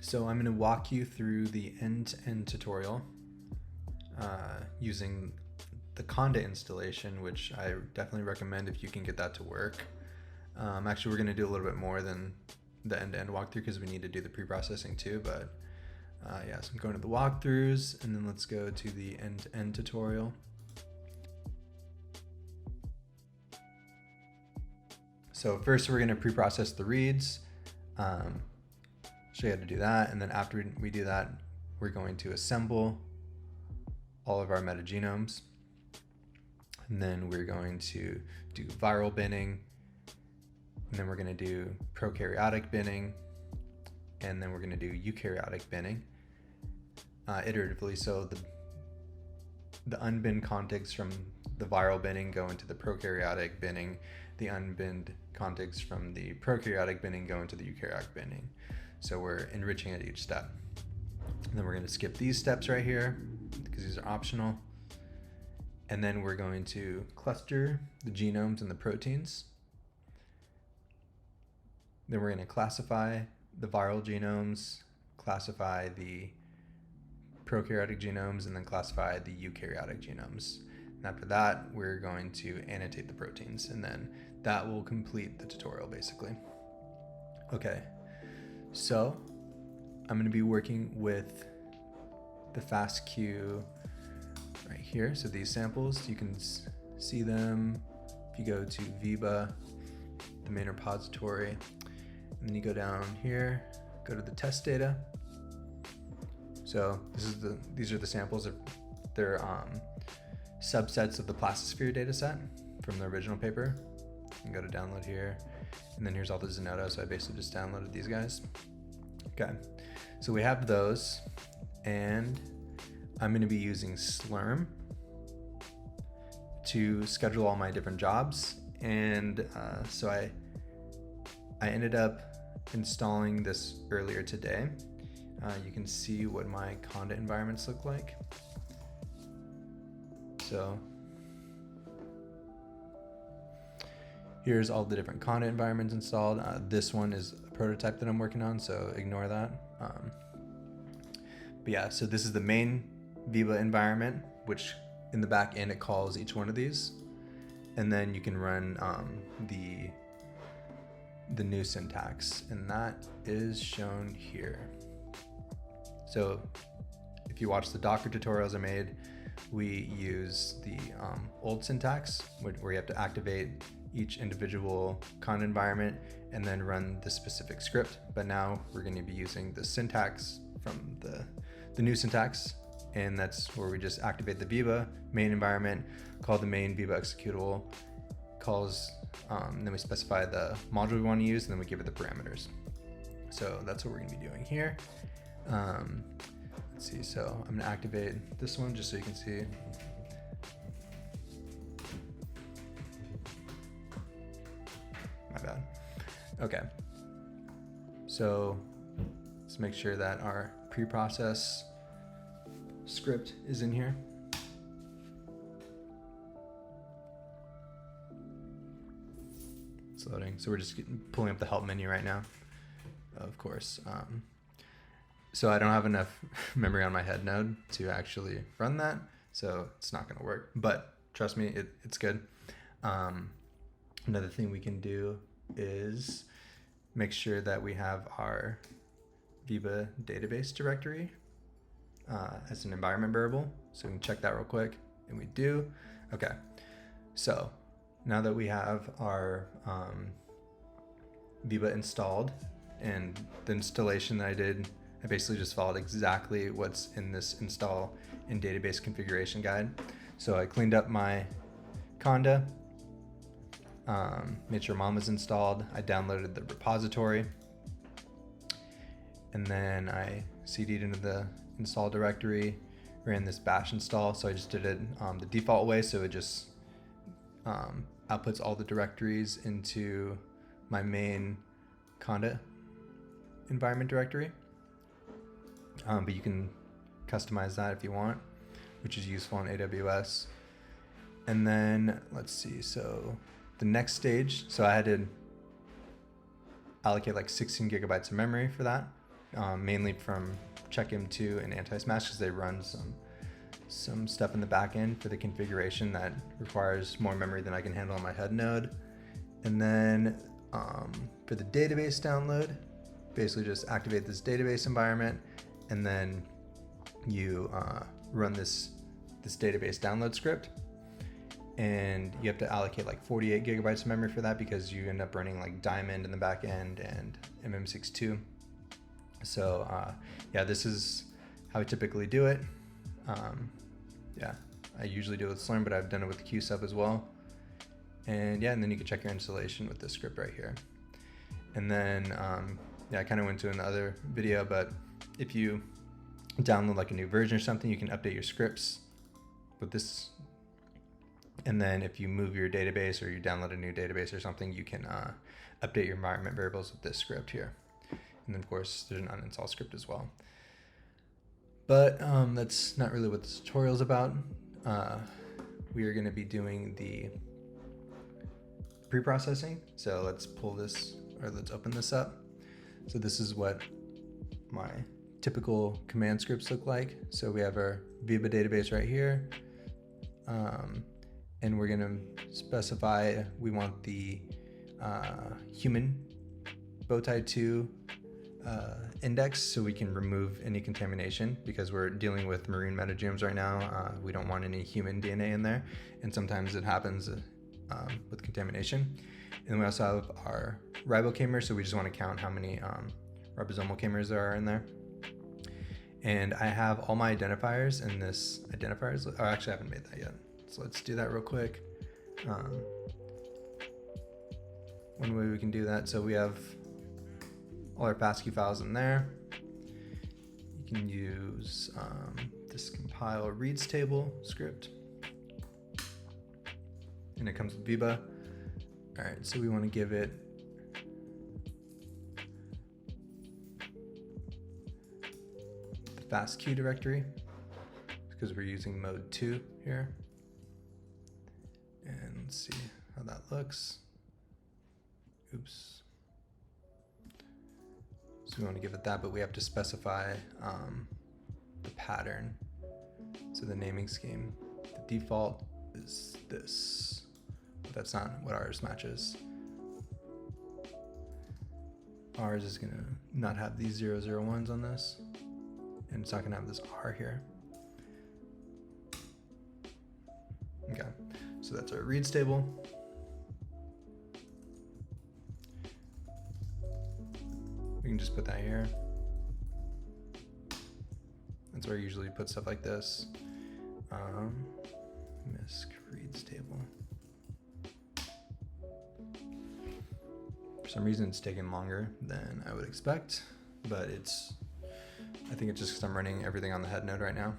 So I'm going to walk you through the end-to-end tutorial using the Conda installation, which I definitely recommend if you can get that to work. Actually, we're going to do a little bit more than the end-to-end walkthrough because we need to do the pre-processing too, but yeah, so I'm going to the walkthroughs, and then let's go to the end-to-end tutorial. So first we're going to pre-process the reads, show you how to do that, and then after we do that, we're going to assemble all of our metagenomes, and then we're going to do viral binning, and then we're going to do prokaryotic binning, and then we're going to do eukaryotic binning iteratively. So the unbinned contigs from the viral binning go into the prokaryotic binning, the unbinned contigs from the prokaryotic binning go into the eukaryotic binning. So we're enriching at each step. And then we're going to skip these steps right here because these are optional. And then we're going to cluster the genomes and the proteins. Then we're going to classify the viral genomes, classify the prokaryotic genomes, and then classify the eukaryotic genomes. And after that, we're going to annotate the proteins, and then that will complete the tutorial basically. Okay, so I'm going to be working with the FASTQ right here. So these samples, you can see them if you go to VEBA, the main repository, and then you go down here, go to the test data. So these are the samples. They're subsets of the plastisphere data set from the original paper. You can go to download here, and then here's all the Zenodo. So I basically just downloaded these guys. Okay, so we have those, and I'm going to be using Slurm to schedule all my different jobs. And so I ended up installing this earlier today. You can see what my Conda environments look like. So here's all the different Conda environments installed. This one is a prototype that I'm working on, so ignore that. But yeah, so this is the main VEBA environment, which in the back end it calls each one of these, and then you can run the new syntax, and that is shown here. So if you watch the Docker tutorials I made, we use the old syntax where you have to activate each individual Conda environment and then run the specific script. But now we're going to be using the syntax from the new syntax, and that's where we just activate the VEBA main environment, call the main VEBA executable, calls, then we specify the module we want to use, and then we give it the parameters. So that's what we're going to be doing here. Let's see, so I'm going to activate this one just so you can see. My bad. Okay, so let's make sure that our pre-process script is in here. It's loading. So we're just pulling up the help menu right now, of course. So I don't have enough memory on my head node to actually run that, so it's not going to work. But trust me, it's good. Another thing we can do is make sure that we have our VEBA database directory as an environment variable. So we can check that real quick, and we do. Okay, so now that we have our VEBA installed, and the installation that I did, I basically just followed exactly what's in this install in database configuration guide. So I cleaned up my Conda, made sure mom was installed. I downloaded the repository, and then I cd'd into the install directory, ran this bash install. So I just did it the default way. So it just outputs all the directories into my main Conda environment directory. But you can customize that if you want, which is useful on AWS. And then let's see, so the next stage, so I had to allocate like 16 gigabytes of memory for that. mainly from checkm2 and anti-smash, because they run some stuff in the back end for the configuration that requires more memory than I can handle on my head node. And then for the database download, basically just activate this database environment, and then you run this database download script. And you have to allocate like 48 gigabytes of memory for that, because you end up running like Diamond in the back end and MM62. So yeah, this is how I typically do it. Yeah, I usually do it with Slurm, but I've done it with QSub as well. And yeah, and then you can check your installation with this script right here. And then yeah, I kind of went to another video, but if you download like a new version or something, you can update your scripts with this. And then if you move your database or you download a new database or something, you can update your environment variables with this script here. And then of course there's an uninstall script as well. But that's not really what this tutorial is about. We are going to be doing the pre-processing. So let's pull this, or let's open this up. So this is what my typical command scripts look like. So we have our VEBA database right here. And we're gonna specify we want the human bowtie 2 index, so we can remove any contamination, because we're dealing with marine metagenomes right now. We don't want any human DNA in there, and sometimes it happens with contamination. And we also have our ribokamers, so we just want to count how many ribosomal kamers there are in there. And I have all my identifiers in this identifiers. Oh, actually, I haven't made that yet. So let's do that real quick. One way we can do that, so we have all our FASTQ files in there. You can use this compile reads table script, and it comes with VEBA. All right, so we want to give it the FASTQ directory, because we're using mode 2 here. And let's see how that looks. Oops. So we want to give it that, but we have to specify the pattern. So the naming scheme, the default is this. But that's not what ours matches. Ours is gonna not have these 001s on this, and it's not gonna have this R here. Okay. So that's our reads table. We can just put that here. That's where I usually put stuff like this. MISC reads table. For some reason it's taking longer than I would expect, but I think it's just because I'm running everything on the head node right now.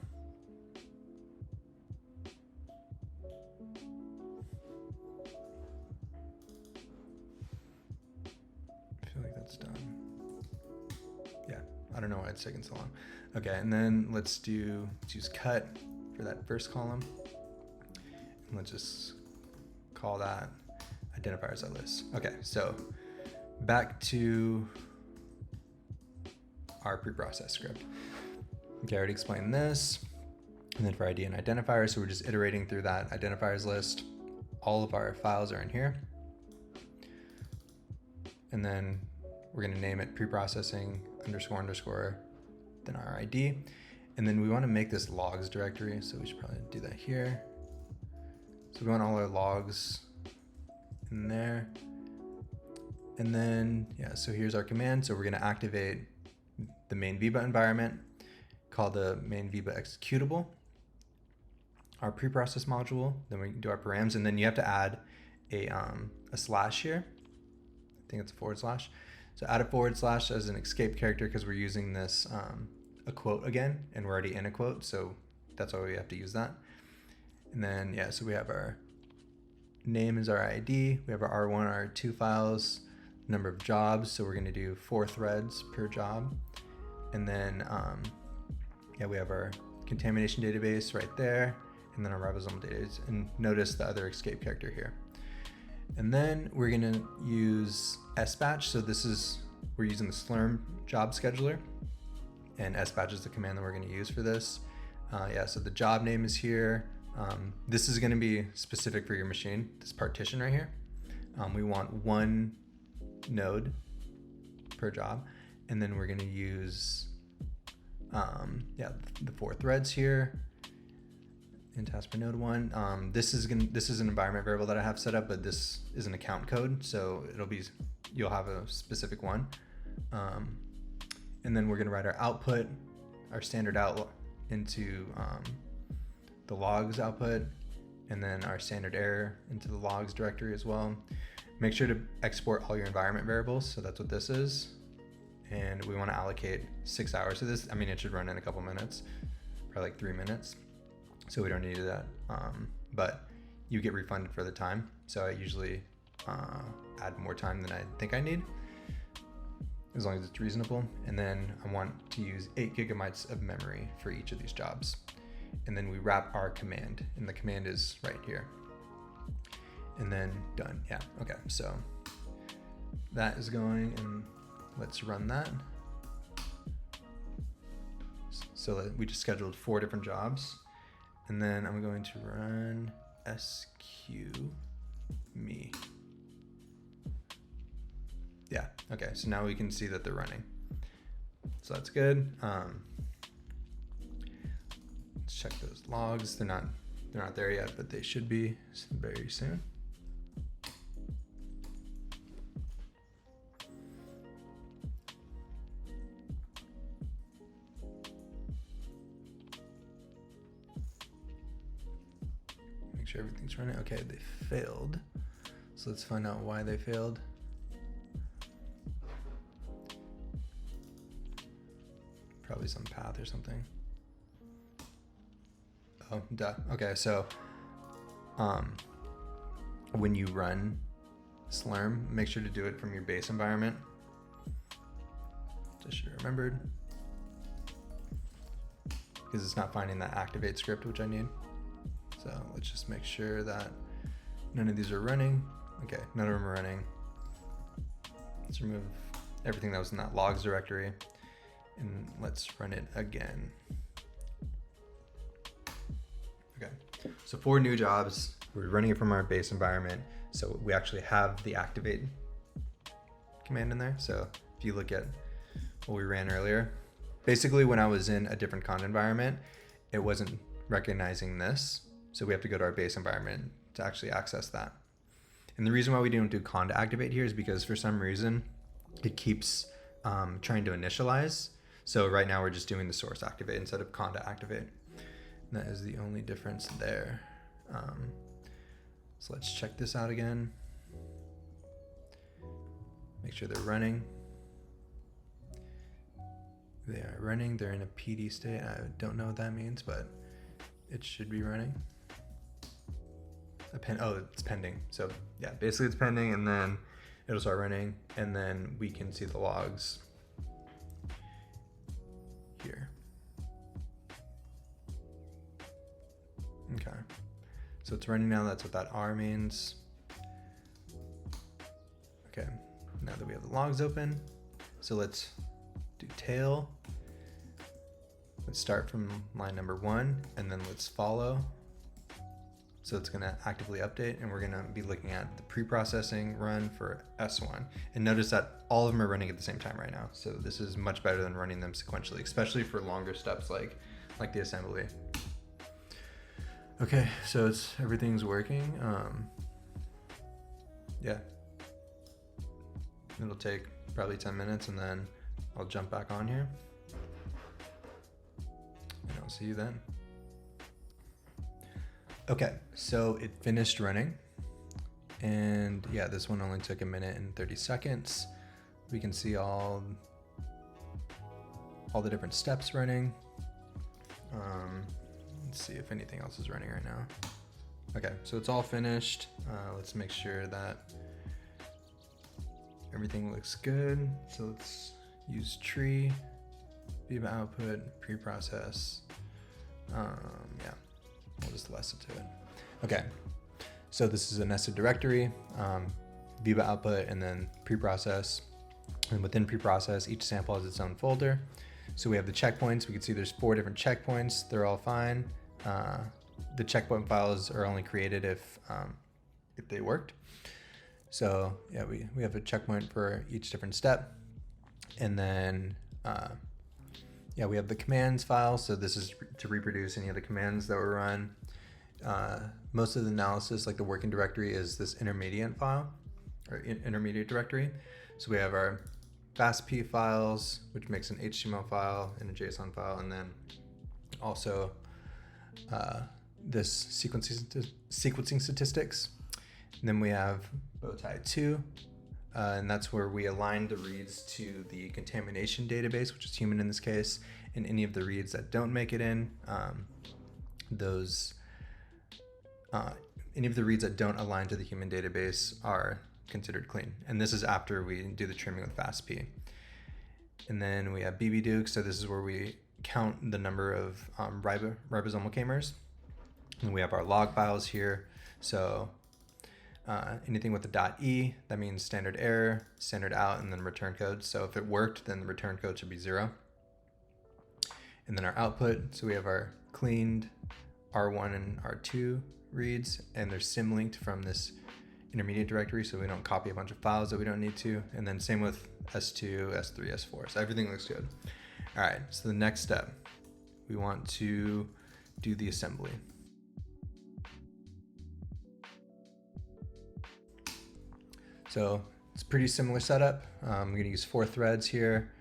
Done. Yeah, I don't know why it's taking so long. Okay, and then let's use cut for that first column, and let's just call that identifiers at list. Okay, so back to our preprocess script. Okay, I already explained this. And then for ID and identifier, so we're just iterating through that identifiers list. All of our files are in here. And then we're going to name it preprocessing __, then our ID. And then we want to make this logs directory, so we should probably do that here. So we want all our logs in there. And then, yeah, so here's our command. So we're going to activate the main VEBA environment, call the main VEBA executable, our preprocess module, then we do our params, and then you have to add a slash here. I think it's a /. So add a / as an escape character, because we're using this a quote again, and we're already in a quote, so that's why we have to use that. And then, yeah, so we have our name is our ID, we have our R1, R2 files, number of jobs, so we're going to do 4 threads per job. And then, yeah, we have our contamination database right there, and then our ribosomal database, and notice the other escape character here. And then we're going to use SBatch. So we're using the Slurm job scheduler. and sbatch is the command that we're going to use for this. Yeah, so the job name is here. This is going to be specific for your machine, this partition right here. We want one node per job, and then we're going to use the 4 threads here in task per node 1. This is an environment variable that I have set up, but this is an account code, so you'll have a specific one. And then we're going to write our output, our standard out into the logs output, and then our standard error into the logs directory as well. Make sure to export all your environment variables. So that's what this is. And we want to allocate 6 hours to this. I mean, it should run in a couple minutes, probably like 3 minutes. So we don't need that, but you get refunded for the time. So I usually add more time than I think I need, as long as it's reasonable. And then I want to use 8 gigabytes of memory for each of these jobs. And then we wrap our command, and the command is right here. And then done. Yeah, okay, so that is going, and let's run that. So we just scheduled 4 different jobs, and then I'm going to run sqme. Yeah, okay, so now we can see that they're running. So that's good. Let's check those logs. They're not there yet, but they should be very soon. Make sure everything's running. Okay, they failed. So let's find out why they failed. Probably some path or something. Oh, duh. Okay, so when you run Slurm, make sure to do it from your base environment. Just should have remembered. Because it's not finding that activate script, which I need. So let's just make sure that none of these are running. Okay, none of them are running. Let's remove everything that was in that logs directory, and let's run it again. Okay, so 4 new jobs. We're running it from our base environment, so we actually have the activate command in there. So if you look at what we ran earlier, basically when I was in a different conda environment, it wasn't recognizing this. So we have to go to our base environment to actually access that. And the reason why we don't do conda activate here is because for some reason it keeps trying to initialize. So right now we're just doing the source activate instead of conda activate. And that is the only difference there. So let's check this out again. Make sure they're running. They are running. They're in a PD state. I don't know what that means, but it should be running. Oh, it's pending. So yeah, basically it's pending, and then it'll start running, and then we can see the logs here. Okay, so it's running now. That's what that R means. Okay, now that we have the logs open, so let's do tail. Let's start from line number 1, and then let's follow. So it's gonna actively update, and we're gonna be looking at the pre-processing run for S1. And notice that all of them are running at the same time right now. So this is much better than running them sequentially, especially for longer steps like the assembly. Okay, so everything's working. Yeah, it'll take probably 10 minutes, and then I'll jump back on here, and I'll see you then. Okay, so it finished running, and yeah, this one only took 1 minute and 30 seconds. We can see all the different steps running. Let's see if anything else is running right now. Okay, so it's all finished. Let's make sure that everything looks good. So let's use tree, VEBA output, preprocess. Yeah. We'll just list it to it. Okay, so this is a nested directory, VEBA output, and then preprocess. And within preprocess, each sample has its own folder. So we have the checkpoints. We can see there's 4 different checkpoints. They're all fine. The checkpoint files are only created if they worked. So yeah, we have a checkpoint for each different step. And then yeah, we have the commands file. So this is to reproduce any of the commands that were run. Most of the analysis, like the working directory, is this intermediate file or intermediate directory. So we have our FASTP files, which makes an HTML file and a JSON file, and then also this sequencing statistics. And then we have bowtie 2, and that's where we align the reads to the contamination database, which is human in this case, and any of the reads that don't make it in, any of the reads that don't align to the human database are considered clean. And this is after we do the trimming with FASTP. And then we have bbduke, so this is where we count the number of ribosomal k-mers. And we have our log files here. So anything with the .e, that means standard error, standard out, and then return code. So if it worked, then the return code should be 0. And then our output, so we have our cleaned R1 and R2 reads, and they're symlinked from this intermediate directory, so we don't copy a bunch of files that we don't need to. And then same with S2, S3, S4. So everything looks good. All right, so the next step, we want to do the assembly. So it's a pretty similar setup. I'm going to use 4 threads here.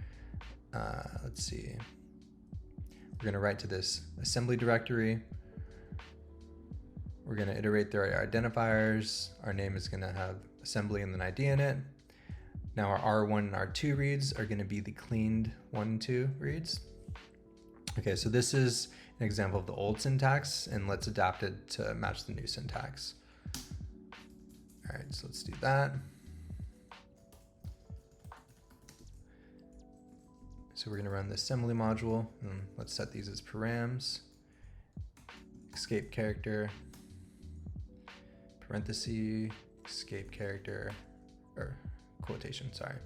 Let's see. We're going to write to this assembly directory. We're going to iterate through our identifiers. Our name is going to have assembly and then ID in it. Now our R1 and R2 reads are going to be the cleaned 1 and 2 reads. Okay, so this is an example of the old syntax, and let's adapt it to match the new syntax. All right, so let's do that. So we're going to run the assembly module, and let's set these as params. Escape character, parenthesis, escape character, or quotation, sorry.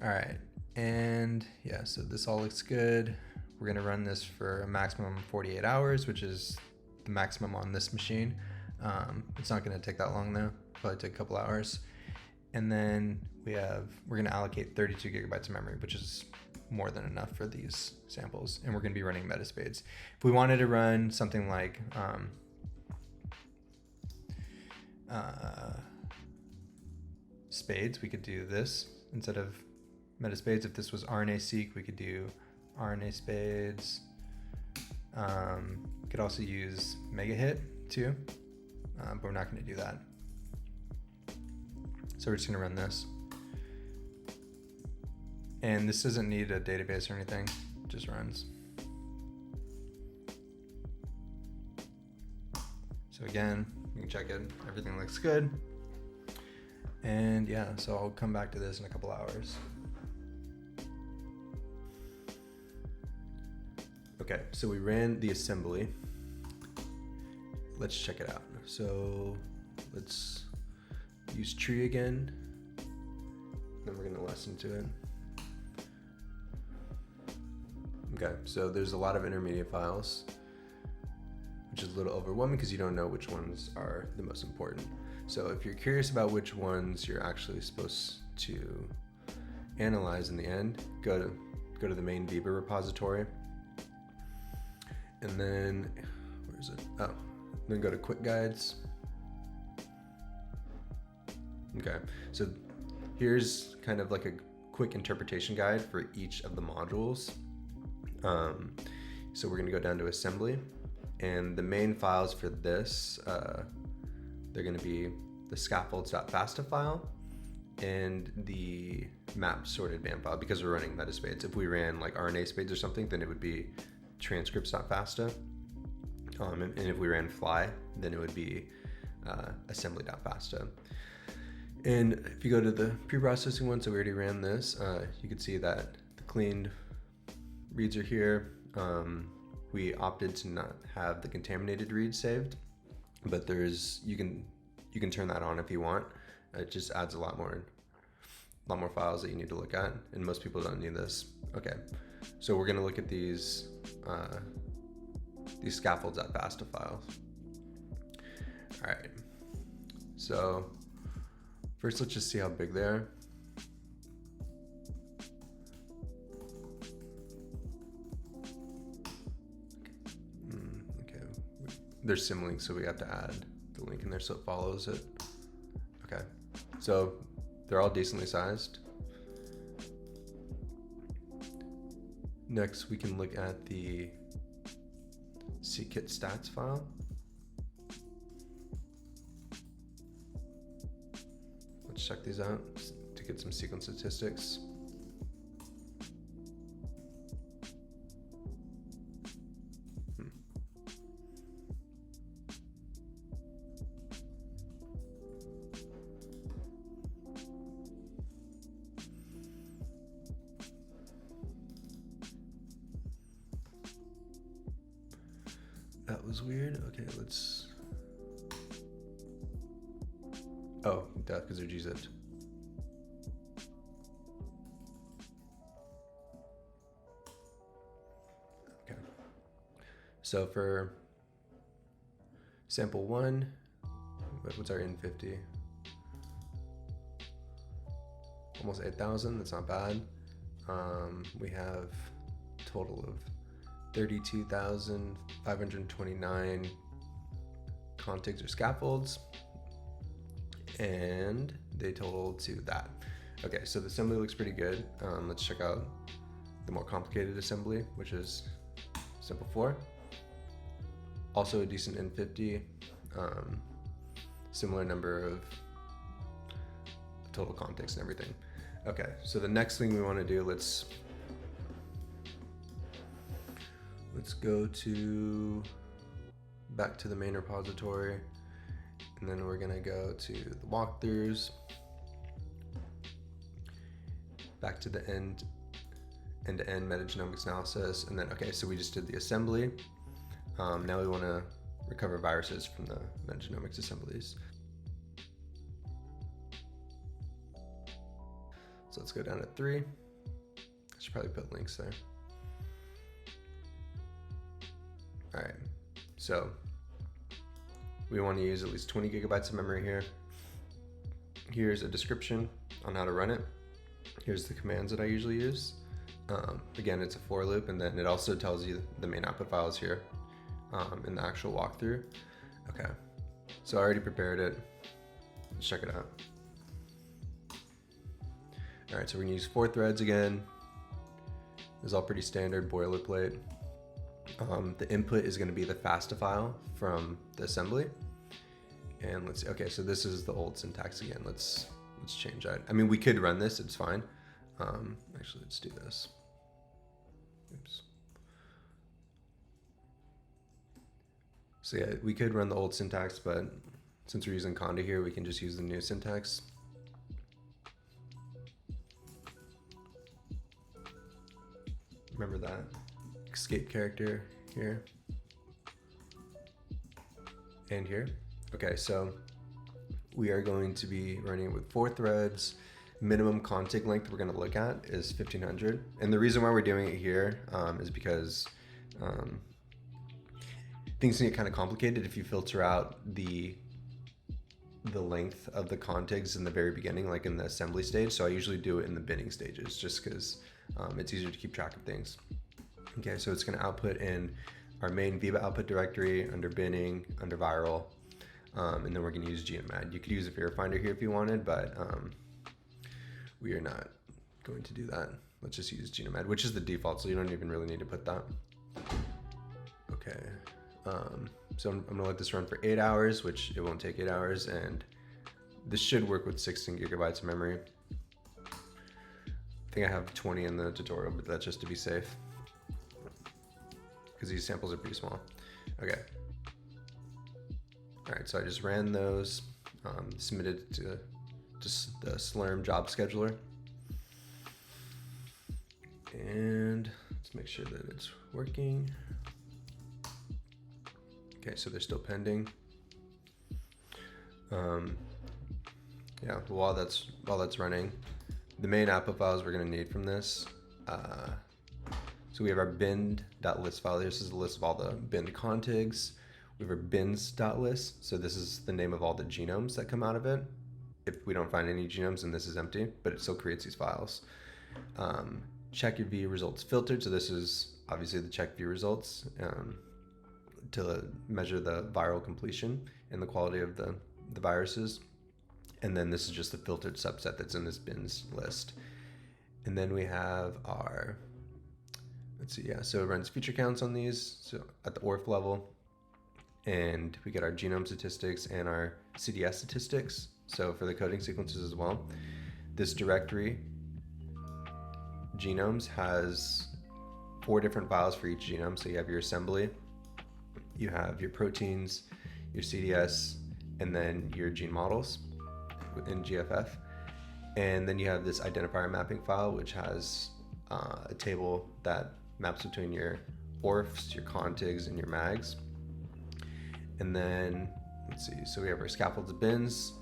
All right, and yeah, so this all looks good. We're going to run this for a maximum of 48 hours, which is the maximum on this machine. It's not going to take that long though, probably take a couple hours. And then we're going to allocate 32 gigabytes of memory, which is more than enough for these samples. And we're going to be running metaspades. If we wanted to run something like spades, we could do this instead of metaspades. If this was RNA-seq, we could do RNA spades. We could also use megahit too, but we're not going to do that. So we're just going to run this. And this doesn't need a database or anything, it just runs. So again, you can check it, everything looks good. And yeah, so I'll come back to this in a couple hours. Okay, so we ran the assembly. Let's check it out. So let's use tree again. Then we're gonna listen to it. Okay, so there's a lot of intermediate files, which is a little overwhelming because you don't know which ones are the most important. So if you're curious about which ones you're actually supposed to analyze in the end, go to the main VEBA repository. And then, where is it? Oh, then go to quick guides. Okay, so here's kind of like a quick interpretation guide for each of the modules. So we're gonna go down to assembly, and the main files for this, they're gonna be the scaffolds.fasta file and the map sorted BAM file, because we're running metaspades. If we ran like RNA spades or something, then it would be transcripts.fasta. And if we ran fly, then it would be assembly.fasta. And if you go to the pre-processing one, so we already ran this, you can see that the cleaned reads are here. We opted to not have the contaminated reads saved, but you can turn that on if you want. It just adds a lot more lot more files that you need to look at, and most people don't need this. Okay, so we're gonna look at these scaffolds at FASTA files. All right, so first let's just see how big they are. Okay, there's symlinks, so we have to add the link in there so it follows it. Okay, so they're all decently sized. Next, we can look at the ckit stats file. Let's check these out to get some sequence statistics. That was weird. Okay, let's. Oh, duh, because they're gzipped. Okay. So for sample 1, what's our N50? Almost 8,000. That's not bad. We have a total of 32,529 contigs or scaffolds, and they total to that. Okay, so the assembly looks pretty good. Let's check out the more complicated assembly, which is simple 4. Also a decent N50, similar number of total contigs and everything. Okay, so the next thing we want to do, let's go back to the main repository, and then we're gonna go to the walkthroughs, back to the end-to-end metagenomics analysis, and then, okay, so we just did the assembly. Now we wanna recover viruses from the metagenomics assemblies. So let's go down to 3. I should probably put links there. All right, so we want to use at least 20 gigabytes of memory here. Here's a description on how to run it. Here's the commands that I usually use. Again, it's a for loop, and then it also tells you the main output files here in the actual walkthrough. Okay, so I already prepared it. Let's check it out. All right, so we're gonna use 4 threads again. This is all pretty standard boilerplate. The input is going to be the FASTA file from the assembly, and let's see. Okay, so this is the old syntax again. Let's change that. I mean, we could run this; it's fine. Actually, let's do this. Oops. So yeah, we could run the old syntax, but since we're using Conda here, we can just use the new syntax. Remember that escape character here and here. Okay, so we are going to be running with 4 threads. Minimum contig length we're going to look at is 1500, and the reason why we're doing it here is because things can get kind of complicated if you filter out the length of the contigs in the very beginning, like in the assembly stage. So I usually do it in the binning stages, just because it's easier to keep track of things. Okay, so it's going to output in our main VEBA output directory under binning, under viral, and then we're going to use genomad. You could use a verifinder here if you wanted, but we are not going to do that. Let's just use genomad, which is the default, so you don't even really need to put that. Okay, so I'm going to let this run for 8 hours, which it won't take 8 hours, and this should work with 16 gigabytes of memory. I think I have 20 in the tutorial, but that's just to be safe, because these samples are pretty small. Okay. All right, so I just ran those, submitted to just the Slurm job scheduler. And let's make sure that it's working. Okay, so they're still pending. Yeah, while that's running, The main APA files we're going to need from this. So we have our bin.list file. This is a list of all the binned contigs. We have our bins.list. So this is the name of all the genomes that come out of it. If we don't find any genomes, then this is empty, but it still creates these files. Check your V results filtered. So this is obviously the check V results to measure the viral completion and the quality of the viruses. And then this is just the filtered subset that's in this bins list. And then we have our, let's see, yeah, so it runs feature counts on these, so at the ORF level. And we get our genome statistics and our CDS statistics. So for the coding sequences as well. This directory, genomes, has 4 different files for each genome. So you have your assembly, you have your proteins, your CDS, and then your gene models in GFF. And then you have this identifier mapping file, which has a table that maps between your ORFs, your contigs, and your mags. And then, let's see, so we have our scaffolds bins,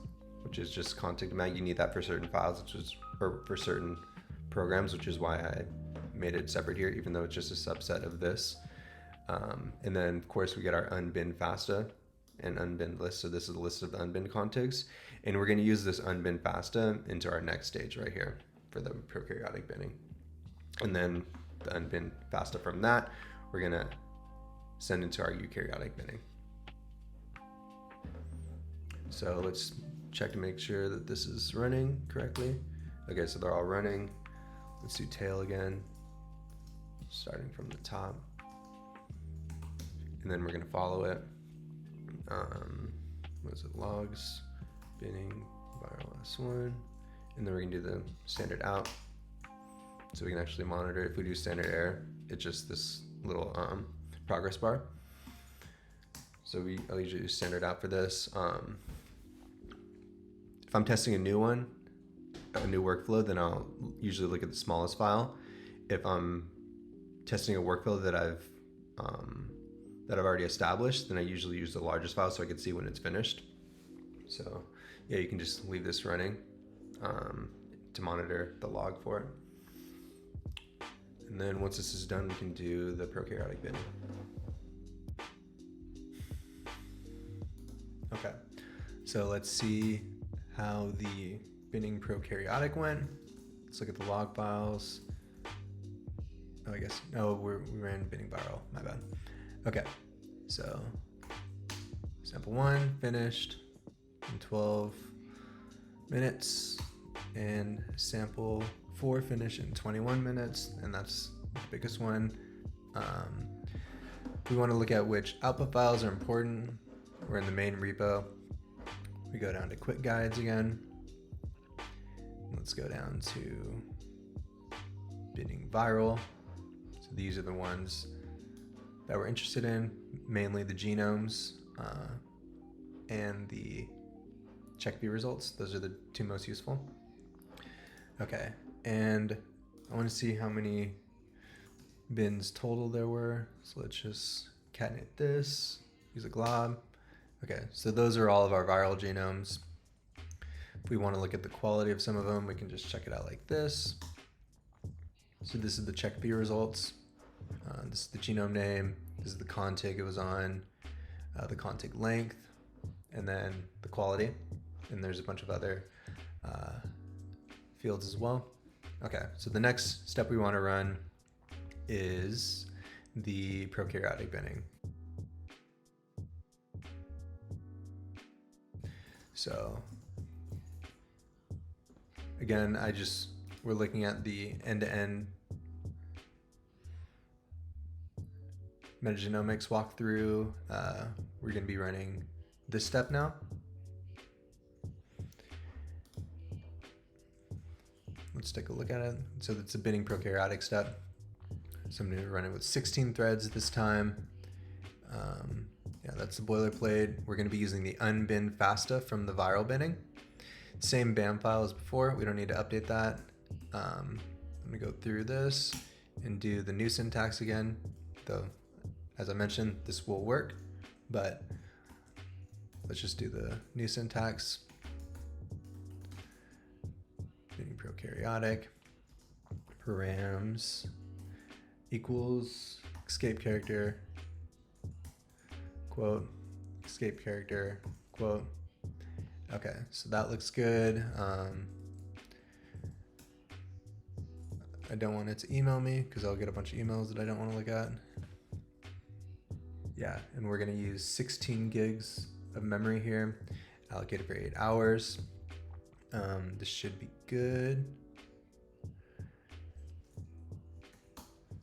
which is just contig to mag. You need that for certain files, or for certain programs, which is why I made it separate here, even though it's just a subset of this. And then, of course, we get our unbinned FASTA and unbinned list. So this is a list of the unbinned contigs. And we're going to use this unbinned FASTA into our next stage right here for the prokaryotic binning. And then the unbinned FASTA from that, we're going to send into our eukaryotic binning. So let's check to make sure that this is running correctly. Okay, so they're all running. Let's do tail again, starting from the top. And then we're gonna follow it. What is it, logs, binning, viral S1. And then we're gonna do the standard out. So we can actually monitor. If we do standard error, it's just this little progress bar. So I'll usually do standard out for this. If I'm testing a new one, a new workflow, then I'll usually look at the smallest file. If I'm testing a workflow that I've already established, then I usually use the largest file so I can see when it's finished. So yeah, you can just leave this running to monitor the log for it. And then once this is done, we can do the prokaryotic binning. Okay, so let's see how the binning-prokaryotic went. Let's look at the log files. Oh, I guess, no, we ran binning viral, my bad. Okay, so sample 1 finished in 12 minutes, and sample 4 finished in 21 minutes, and that's the biggest one. We want to look at which output files are important. We're in the main repo. We go down to quick guides again. Let's go down to binning viral. So these are the ones that we're interested in, mainly the genomes and the check-v results. Those are the 2 most useful. Okay, and I want to see how many bins total there were. So let's just concat this, use a glob. Okay, so those are all of our viral genomes. If we want to look at the quality of some of them, we can just check it out like this. So this is the check-v results. This is the genome name. This is the contig it was on, the contig length, and then the quality. And there's a bunch of other fields as well. Okay, so the next step we want to run is the prokaryotic binning. So again, we're looking at the end-to-end metagenomics walkthrough. We're going to be running this step now. Let's take a look at it. So it's a binning-prokaryotic step. So I'm going to run it with 16 threads this time. Yeah, that's the boilerplate. We're going to be using the unbinned FASTA from the viral binning. Same BAM file as before. We don't need to update that. I'm going to go through this and do the new syntax again. Though, as I mentioned, this will work, but let's just do the new syntax. binning-prokaryotic, params equals escape character, quote, escape character, quote. Okay, so that looks good. I don't want it to email me because I'll get a bunch of emails that I don't want to look at. Yeah, and we're going to use 16 gigs of memory here, allocated for 8 hours. This should be good.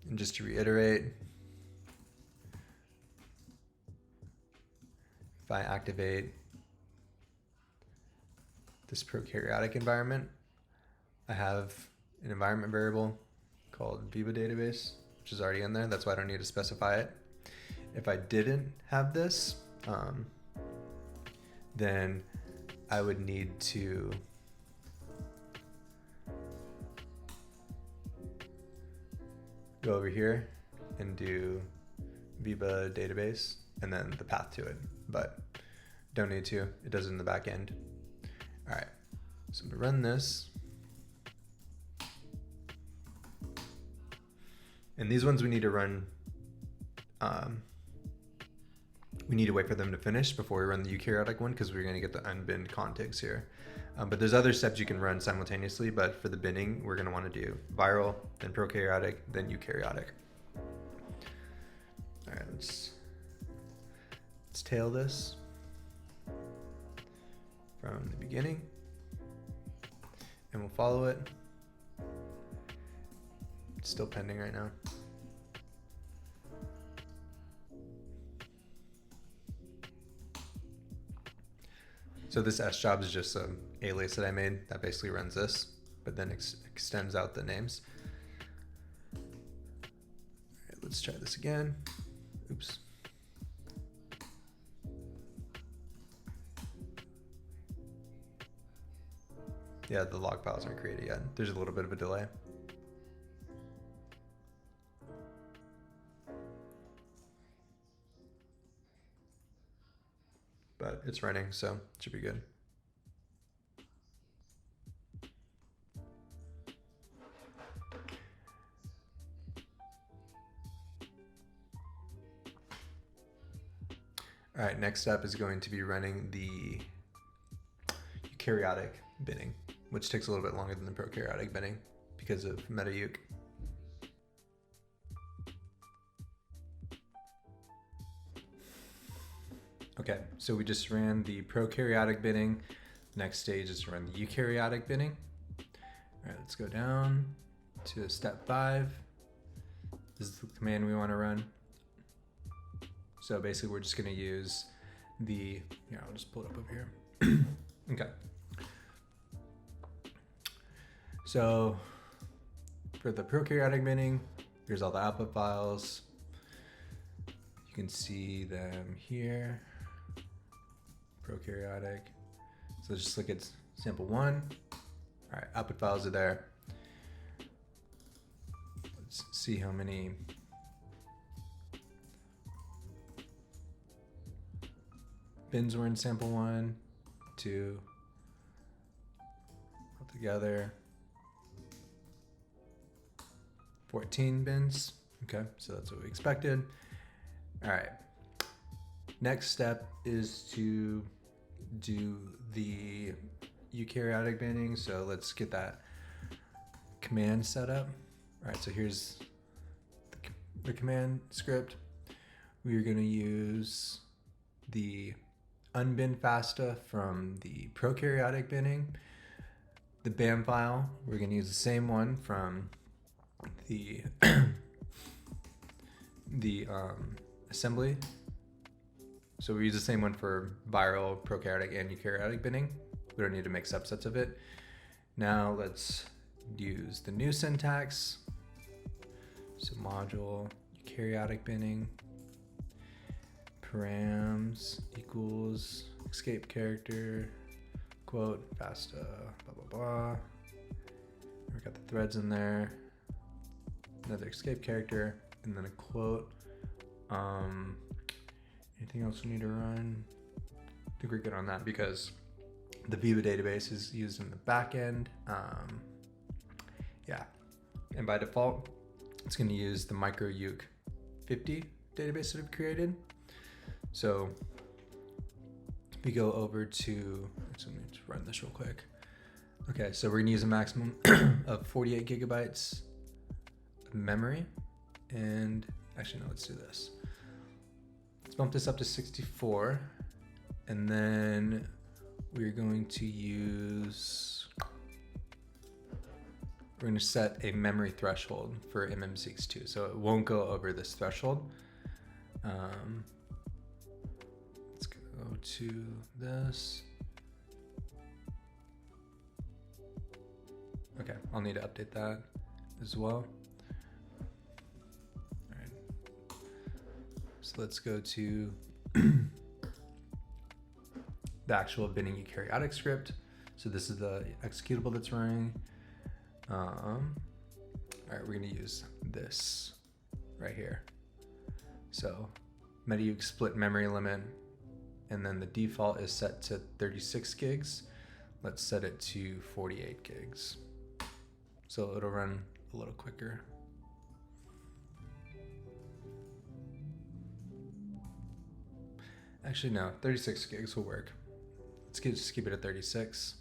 And just to reiterate, if I activate this prokaryotic environment, I have an environment variable called VEBA database, which is already in there. That's why I don't need to specify it. If I didn't have this, then I would need to go over here and do VEBA database and then the path to it, but don't need to. It does it in the back end. All right, so I'm gonna run this. And these ones we need to run, we need to wait for them to finish before we run the eukaryotic one because we're gonna get the unbinned contigs here. But there's other steps you can run simultaneously, but for the binning, we're gonna wanna do viral, then prokaryotic, then eukaryotic. All right, let's tail this from the beginning and we'll follow it. It's still pending right now. So this S job is just an alias that I made that basically runs this, but then extends out the names. All right, let's try this again. Oops. Yeah, the log files aren't created yet. There's a little bit of a delay. But it's running, so it should be good. All right, next up is going to be running the eukaryotic binning, which takes a little bit longer than the prokaryotic binning because of meta-euc. Okay, so we just ran the prokaryotic binning. Next stage is to run the eukaryotic binning. All right, let's go down to step 5. This is the command we want to run. So basically we're just going to use the, here, I'll just pull it up here. Okay. So for the prokaryotic binning, here's all the output files. You can see them here. Prokaryotic. So let's just look at sample 1. All right, output files are there. Let's see how many bins were in sample 1, 2, all together. 14 bins. Okay, so that's what we expected. All right. Next step is to do the eukaryotic binning. So let's get that command set up. All right, so here's the command script. We are going to use the unbin FASTA from the prokaryotic binning. The BAM file, we're going to use the same one from the assembly. So we use the same one for viral, prokaryotic, and eukaryotic binning. We don't need to make subsets of it. Now let's use the new syntax. So module, eukaryotic binning, params equals escape character, quote, FASTA, blah, blah, blah. We got the threads in there, another escape character, and then a quote. Anything else we need to run? I think we're good on that because the VEBA database is used in the back end. Yeah. And by default, it's going to use the micro-euc 50 database that I've created. So we go over to, let me just run this real quick. Okay, so we're going to use a maximum of 48 gigabytes of memory. And actually, no, let's do this. Let's bump this up to 64. And then we're going to use, we're going to set a memory threshold for MM62. So it won't go over this threshold. Let's go to this. Okay, I'll need to update that as well. All right. So let's go to the actual binning-eukaryotic script. So this is the executable that's running. All right, we're gonna use this right here. So metagenomics split memory limit, and then the default is set to 36 gigs. Let's set it to 48 gigs. So it'll run a little quicker. Actually, no, 36 gigs will work. Let's just keep it at 36. Is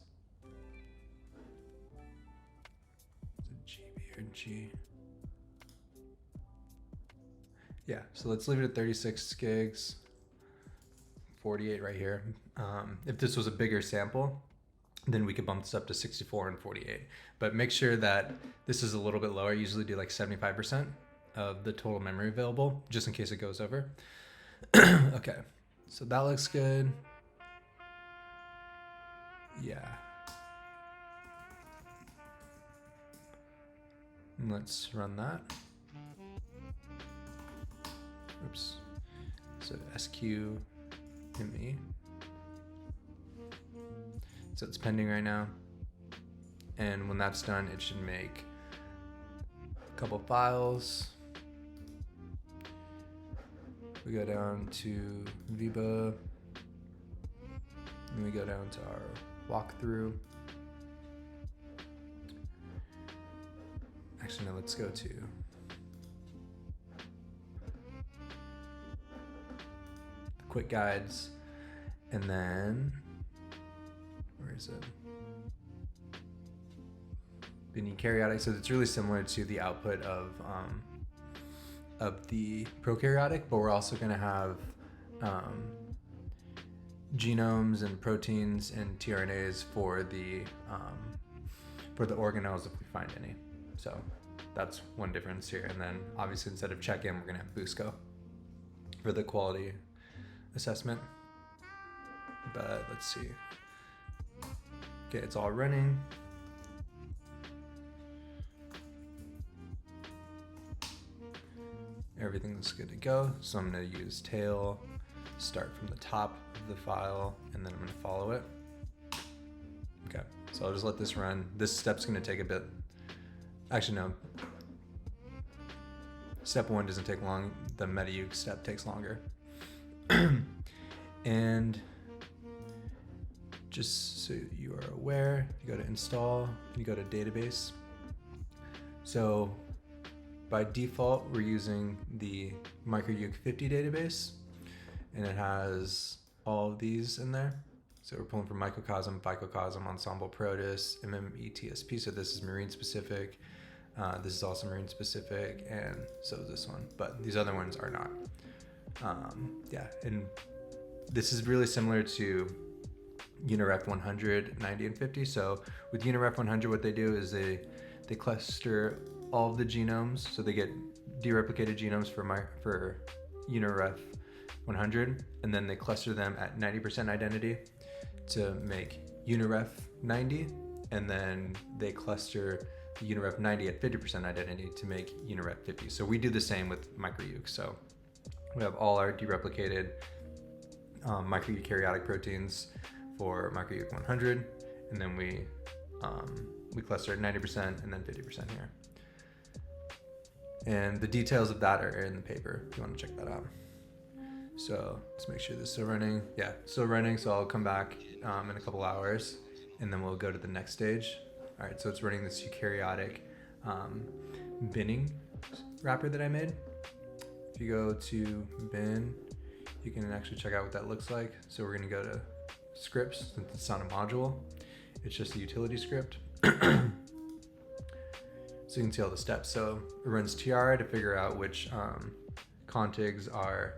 it GB or G? Yeah, so let's leave it at 36 gigs, 48 right here. If this was a bigger sample, then we could bump this up to 64 and 48. But make sure that this is a little bit lower. I usually do like 75% of the total memory available, just in case it goes over. Okay, so that looks good. Yeah. And let's run that. Oops. So SQME. So it's pending right now. And when that's done, it should make a couple files. We go down to VEBA. And we go down to our walkthrough. Actually, no, let's go to the quick guides. And then, where is it? Binning-eukaryotic. So it's really similar to the output of the prokaryotic, but we're also going to have genomes and proteins and tRNAs for the organelles if we find any. So that's one difference here. And then obviously instead of check-in, we're going to have Busco for the quality assessment. But let's see. Okay, it's all running. Everything's good to go. So I'm going to use tail, start from the top of the file, and then I'm going to follow it. Okay, so I'll just let this run. This step's going to take a bit. Actually, no. Step 1 doesn't take long. The metagenomics step takes longer. And just so you are aware, you go to install, and you go to database. So by default, we're using the micro-euc 50 database, and it has all of these in there. So we're pulling from microcosm, phycocosm, ensemble, protus, MMETSP. So this is marine specific. This is also marine specific, and so is this one. But these other ones are not. Yeah, and this is really similar to UniRef 100, 90, and 50. So with UniRef 100, what they do is they cluster all of the genomes. So they get dereplicated genomes for UniRef 100, and then they cluster them at 90% identity to make UniRef 90, and then they cluster the UniRef 90 at 50% identity to make UniRef 50. So we do the same with micro-euc. So we have all our dereplicated micro-eukaryotic proteins for micro-euc 100, and then we cluster at 90% and then 50% here. And the details of that are in the paper if you want to check that out. So let's make sure this is still running. Yeah, still running. So I'll come back in a couple hours, and then we'll go to the next stage. All right, so it's running this eukaryotic binning wrapper that I made. If you go to bin, you can actually check out what that looks like. So we're going to go to scripts, since it's not a module. It's just a utility script. So you can see all the steps. So it runs TR to figure out which contigs are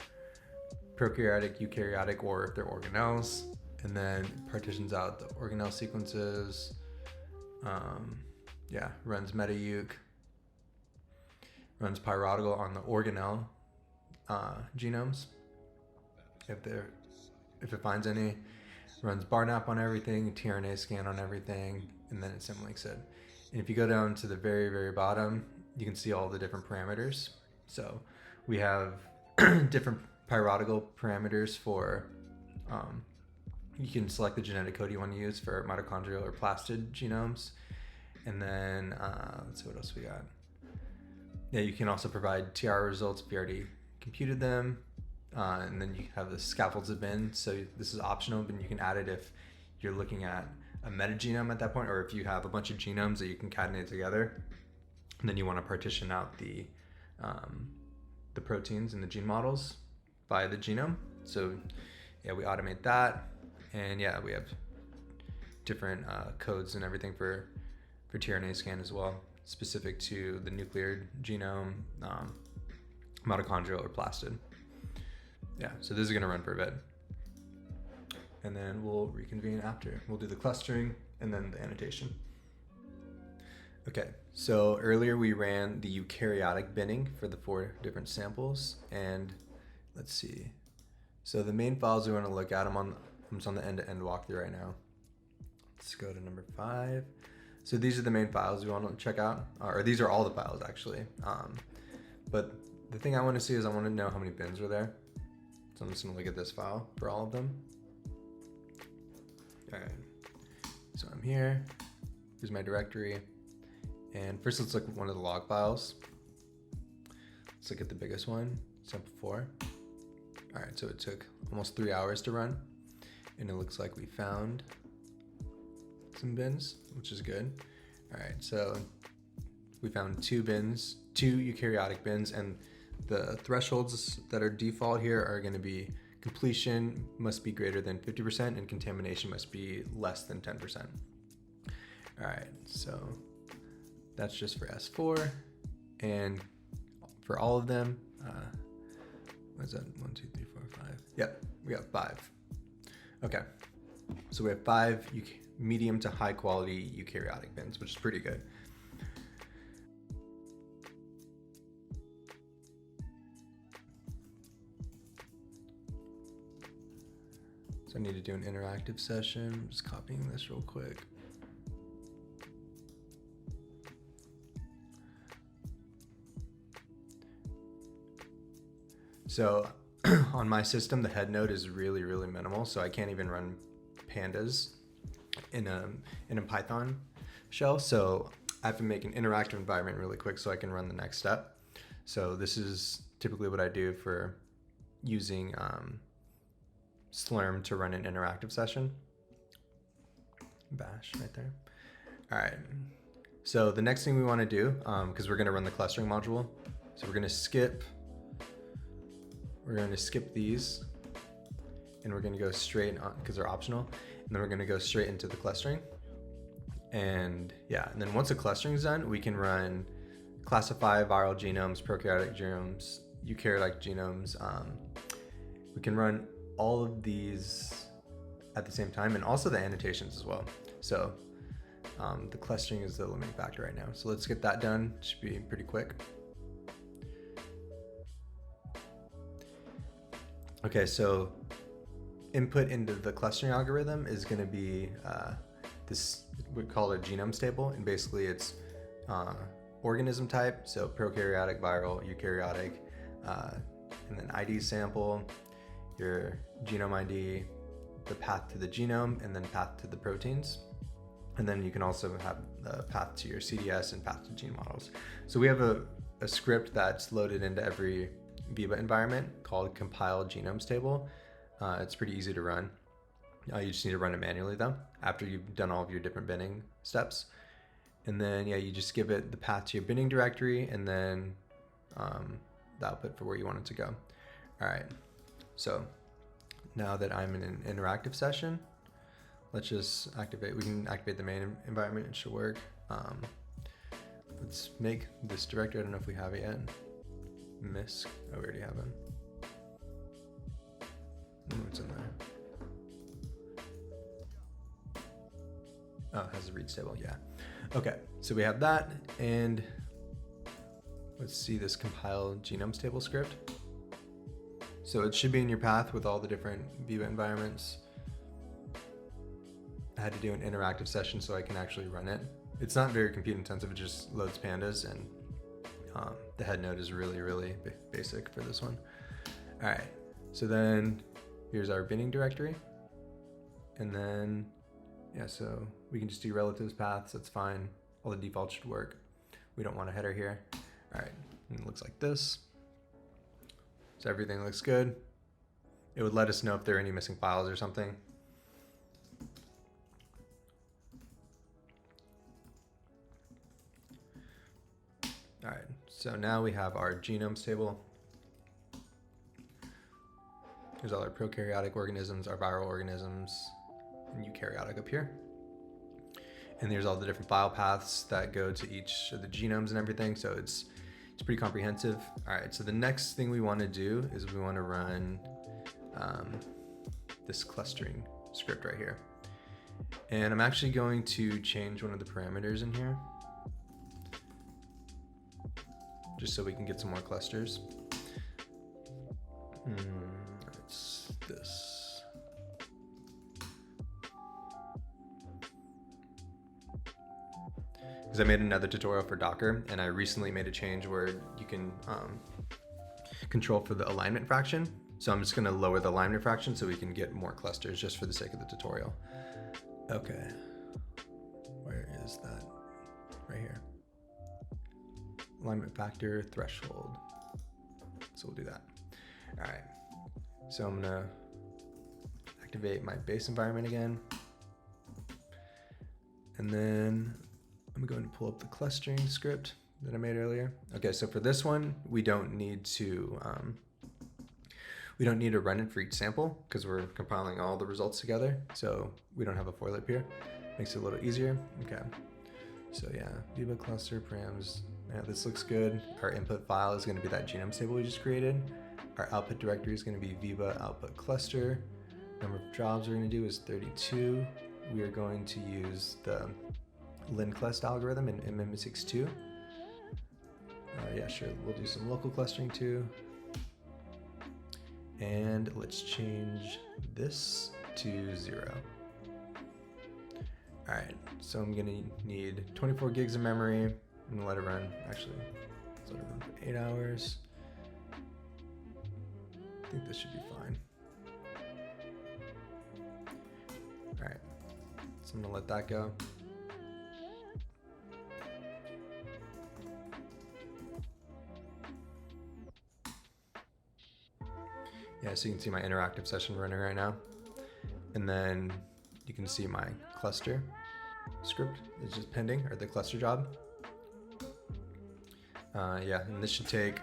prokaryotic, eukaryotic, or if they're organelles, and then partitions out the organelle sequences. Runs meta-euc, runs pyrotical on the organelle genomes if it finds any, runs BARNAP on everything, tRNA scan on everything, and then it symlinks it. And if you go down to the very, very bottom, you can see all the different parameters. So we have different pyrotical parameters for, you can select the genetic code you want to use for mitochondrial or plastid genomes. And then, let's see what else we got. Yeah, you can also provide TR results if you already computed them. And then you have the scaffolds of bin. So this is optional, but you can add it if you're looking at a metagenome at that point, or if you have a bunch of genomes that you can concatenate together, and then you want to partition out the proteins in the gene models by the genome. So yeah, we automate that, and yeah, we have different codes and everything for tRNA scan as well, specific to the nuclear genome, mitochondrial or plastid. Yeah, so this is going to run for a bit. And then we'll reconvene after. We'll do the clustering and then the annotation. Okay, so earlier we ran the eukaryotic binning for the 4 different samples, and let's see. So the main files we want to look at, I'm just on the end-to-end walkthrough right now. Let's go to number 5. So these are the main files we want to check out, or these are all the files actually. But the thing I want to see is I want to know how many bins are there. So I'm just going to look at this file for all of them. All right, so I'm here. Here's my directory. And first let's look at one of the log files. Let's look at the biggest one, sample 4. All right, so it took almost 3 hours to run. And it looks like we found some bins, which is good. All right, so we found 2 bins, 2 eukaryotic bins, and the thresholds that are default here are going to be completion must be greater than 50% and contamination must be less than 10%. All right, so that's just for S4, and for all of them, what is that? 1, 2, 3, 4, 5. Yep, we have 5. Okay, so we have 5 medium to high quality eukaryotic bins, which is pretty good. So I need to do an interactive session. I'm just copying this real quick. So on my system, the head node is really, really minimal. So I can't even run pandas in a Python shell. So I have to make an interactive environment really quick so I can run the next step. So this is typically what I do for using Slurm to run an interactive session. Bash right there. All right. So the next thing we want to do, because we're going to run the clustering module, so we're going to skip these, and we're going to go straight on because they're optional, and then we're going to go straight into the clustering. And yeah, and then once the clustering is done, we can run classify viral genomes, prokaryotic genomes, eukaryotic genomes. We can run all of these at the same time, and also the annotations as well. So the clustering is the limiting factor right now. So let's get that done. Should be pretty quick. Okay, so input into the clustering algorithm is going to be this, we call it a genomes table, and basically it's organism type, so prokaryotic, viral, eukaryotic, and then ID sample, your genome ID, the path to the genome, and then path to the proteins. And then you can also have the path to your CDS and path to gene models. So we have a script that's loaded into every VEBA environment called compile genomes table. It's pretty easy to run. You just need to run it manually though, after you've done all of your different binning steps. And then, yeah, you just give it the path to your binning directory and then the output for where you want it to go. All right, so now that I'm in an interactive session, let's just activate, we can activate the main environment, it should work. Let's make this directory, I don't know if we have it yet. Misc, oh, we already have it. What's in there? Oh, it has a reads table, yeah. Okay, so we have that, and let's see this compile genomes table script. So it should be in your path with all the different VEBA environments. I had to do an interactive session so I can actually run it. It's not very compute intensive, it just loads pandas, and the head node is really basic for this one. All right, so then here's our binning directory. And then, yeah, so we can just do relatives paths, that's fine. All the defaults should work. We don't want a header here. All right, and it looks like this. So everything looks good. It would let us know if there are any missing files or something. All right, so now we have our genomes table. Here's all our prokaryotic organisms, our viral organisms, and eukaryotic up here. And there's all the different file paths that go to each of the genomes and everything. So it's pretty comprehensive. All right, so the next thing we want to do is we want to run this clustering script right here. And I'm actually going to change one of the parameters in here, just so we can get some more clusters. It's this. Because I made another tutorial for Docker, and I recently made a change where you can control for the alignment fraction. So I'm just going to lower the alignment fraction so we can get more clusters just for the sake of the tutorial. Okay, where is that? Right here. Alignment factor threshold. So we'll do that. All right, so I'm gonna activate my base environment again. And then I'm going to pull up the clustering script that I made earlier. Okay, so for this one, we don't need to run it for each sample because we're compiling all the results together. So we don't have a for loop here. Makes it a little easier. Okay, so yeah, VEBA cluster params. Yeah, this looks good. Our input file is going to be that genomes table we just created. Our output directory is going to be VEBA output cluster. Number of jobs we're going to do is 32. We are going to use the linclust algorithm in MM62. Yeah, sure. We'll do some local clustering too. And let's change this to 0. All right, so I'm going to need 24 gigs of memory. I'm gonna let it run, actually, let's let it run for 8 hours. I think this should be fine. All right, so I'm gonna let that go. Yeah, so you can see my interactive session running right now. And then you can see my cluster script is just pending, or the cluster job. Yeah, and this should take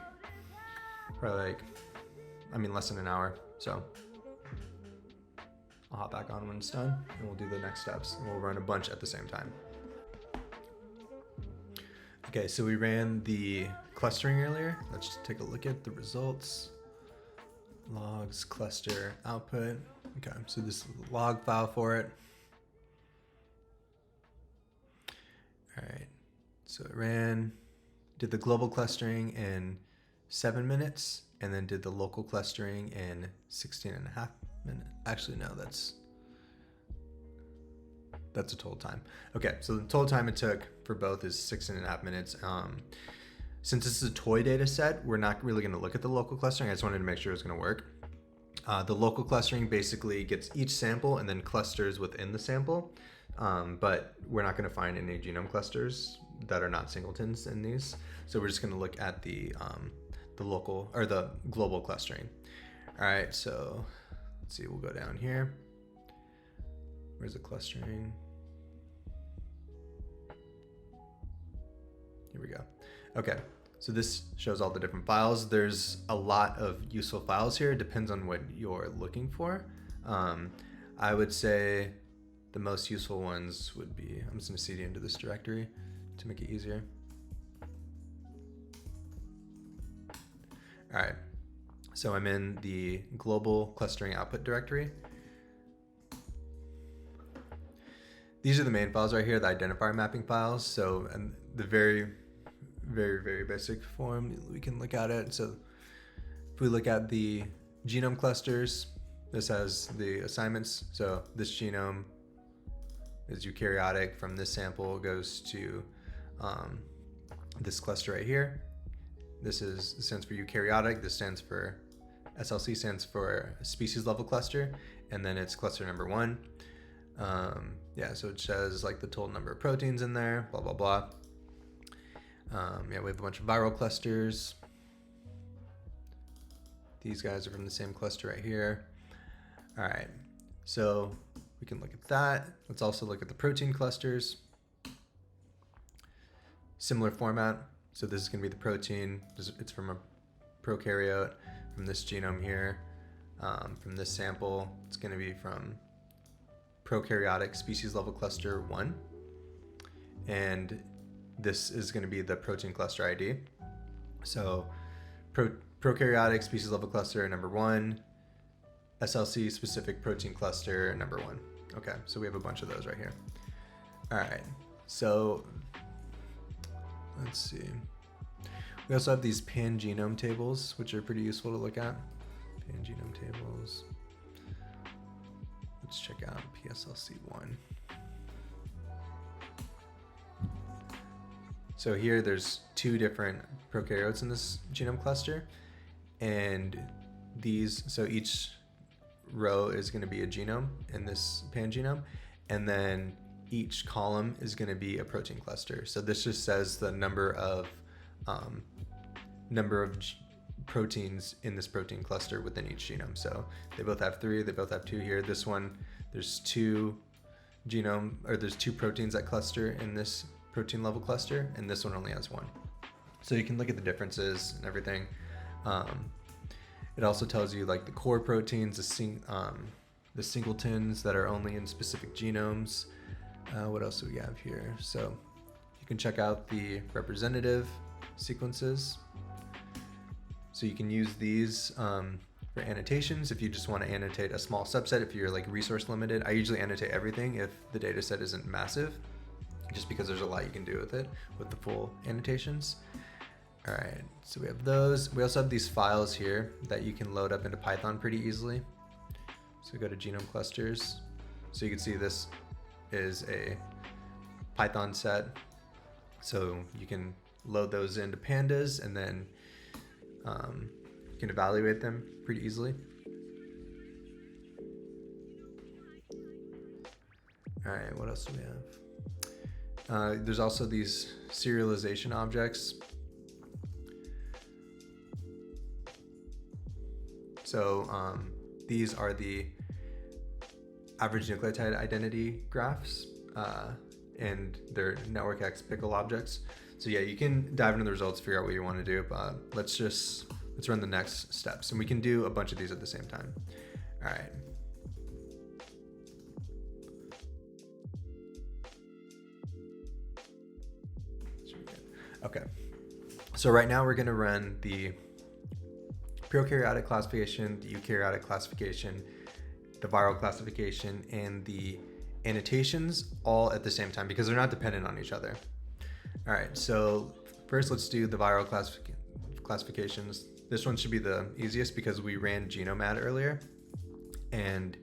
probably less than an hour. So I'll hop back on when it's done and we'll do the next steps. And we'll run a bunch at the same time. Okay, so we ran the clustering earlier. Let's just take a look at the results. Logs, cluster, output. Okay, so this is the log file for it. All right, so it ran, did the global clustering in 7 minutes, and then did the local clustering in 16.5 minutes. Actually, no, that's a total time. Okay, so the total time it took for both is 16.5 minutes. Since this is a toy data set, we're not really going to look at the local clustering. I just wanted to make sure it was going to work. The local clustering basically gets each sample and then clusters within the sample, but we're not going to find any genome clusters that are not singletons in these. So we're just going to look at the local or the global clustering. All right, so let's see, we'll go down here. Where's the clustering? Here we go. Okay, so this shows all the different files. There's a lot of useful files here. It depends on what you're looking for. I would say the most useful ones would be, I'm just gonna cd into this directory to make it easier. All right, so I'm in the global clustering output directory. These are the main files right here, the identifier mapping files. So, and the very basic form, we can look at it. So if we look at the genome clusters, this has the assignments. So this genome is eukaryotic. From this sample goes to this cluster right here. This stands for eukaryotic. This stands for, SLC stands for species level cluster. And then it's cluster number 1. Yeah, so it says like the total number of proteins in there, blah, blah, blah. Yeah, we have a bunch of viral clusters. These guys are from the same cluster right here. All right, so we can look at that. Let's also look at the protein clusters. Similar format. So this is going to be the protein. It's from a prokaryote, from this genome here. From this sample, it's going to be from prokaryotic species level cluster 1. And this is going to be the protein cluster ID. So prokaryotic species level cluster number 1, SLC specific protein cluster number 1. Okay, so we have a bunch of those right here. All right, so let's see. We also have these pan-genome tables, which are pretty useful to look at. Pan-genome tables. Let's check out PSLC1. So here there's 2 different prokaryotes in this genome cluster, and so each row is going to be a genome in this pangenome, and then each column is going to be a protein cluster. So this just says the number of proteins in this protein cluster within each genome. So they both have 3, they both have 2 here. This one, there's 2 proteins that cluster in this protein level cluster, and this one only has 1. So you can look at the differences and everything. It also tells you like the core proteins, the singletons that are only in specific genomes. What else do we have here? So you can check out the representative sequences. So you can use these for annotations if you just want to annotate a small subset, if you're like resource limited. I usually annotate everything if the data set isn't massive, just because there's a lot you can do with it with the full annotations. All right, so we have those. We also have these files here that you can load up into Python pretty easily. So go to genome clusters. So you can see this is a Python set. So you can load those into pandas, and then you can evaluate them pretty easily. All right, what else do we have? There's also these serialization objects. So these are the average nucleotide identity graphs, and they're network X pickle objects. So yeah, you can dive into the results, figure out what you want to do, but let's run the next steps, and we can do a bunch of these at the same time. All right. Okay, so right now we're going to run the prokaryotic classification, the eukaryotic classification, the viral classification, and the annotations all at the same time because they're not dependent on each other. All right, so first let's do the viral classifications. This one should be the easiest because we ran GenomeAdd earlier, and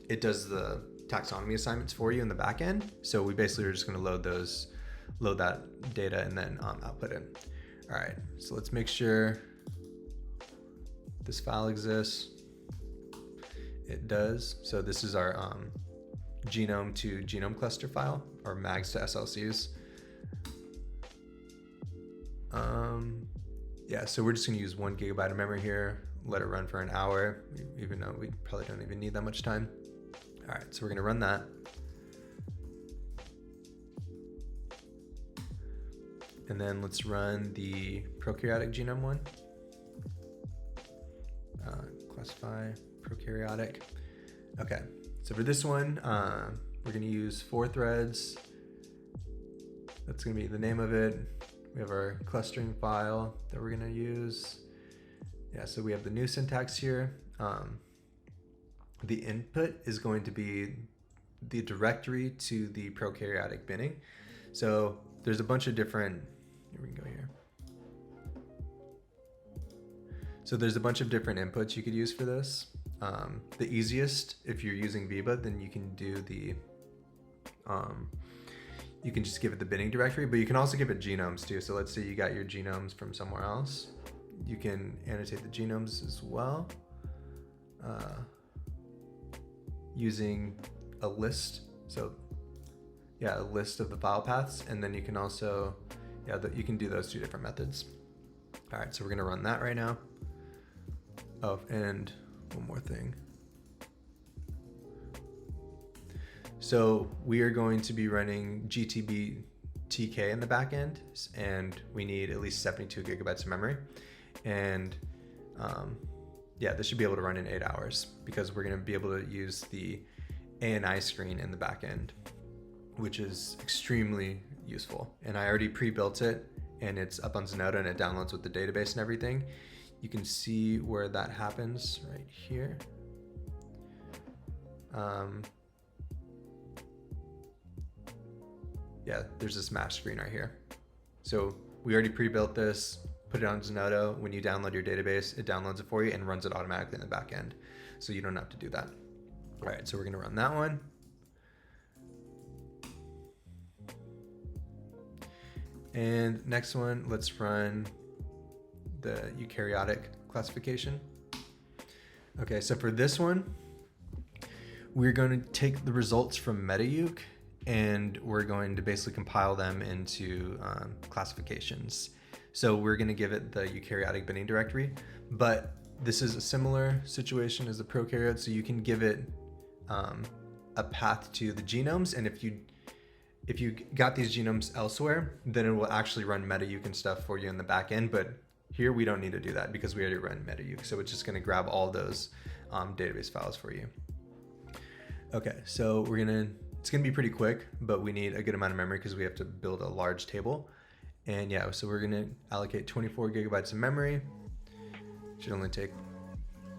it does the taxonomy assignments for you in the back end. So we basically are just going to load that data and then output it. All right, so let's make sure this file exists. It does. So this is our genome to genome cluster file, or mags to SLCs. Yeah, so we're just gonna use 1 GB of memory here, let it run for an hour, even though we probably don't even need that much time. All right, so we're gonna run that. And then let's run the prokaryotic genome one. Classify-prokaryotic. Okay, so for this one, we're going to use 4 threads. That's going to be the name of it. We have our clustering file that we're going to use. Yeah, so we have the new syntax here. The input is going to be the directory to the prokaryotic binning. So there's a bunch of different, here we can go here. So there's a bunch of different inputs you could use for this. The easiest, if you're using VEBA, then you can do the, you can just give it the binning directory, but you can also give it genomes too. So let's say you got your genomes from somewhere else. You can annotate the genomes as well, using a list. So yeah, a list of the file paths, and then you can also, yeah, you can do those 2 different methods. All right, so we're gonna run that right now. Oh, and one more thing. So we are going to be running GTB-TK in the back end, and we need at least 72 gigabytes of memory. And yeah, this should be able to run in 8 hours because we're going to be able to use the ANI screen in the back end, which is extremely useful. And I already pre-built it, and it's up on Zenodo, and it downloads with the database and everything. You can see where that happens right here. Yeah, there's this match screen right here. So we already pre-built this, put it on Zenodo. When you download your database, it downloads it for you and runs it automatically in the back end. So you don't have to do that. All right, so we're gonna run that one. And next one, let's run the eukaryotic classification. Okay, so for this one, we're going to take the results from meta-euc and we're going to basically compile them into classifications. So we're going to give it the eukaryotic binning directory, but this is a similar situation as the prokaryote, so you can give it a path to the genomes, and if you got these genomes elsewhere, then it will actually run meta-euc and stuff for you in the back end, but here we don't need to do that because we already run meta-euc, so it's just going to grab all those database files for you. Okay, so it's going to be pretty quick, but we need a good amount of memory because we have to build a large table. And yeah, so we're going to allocate 24 gigabytes of memory. Should only take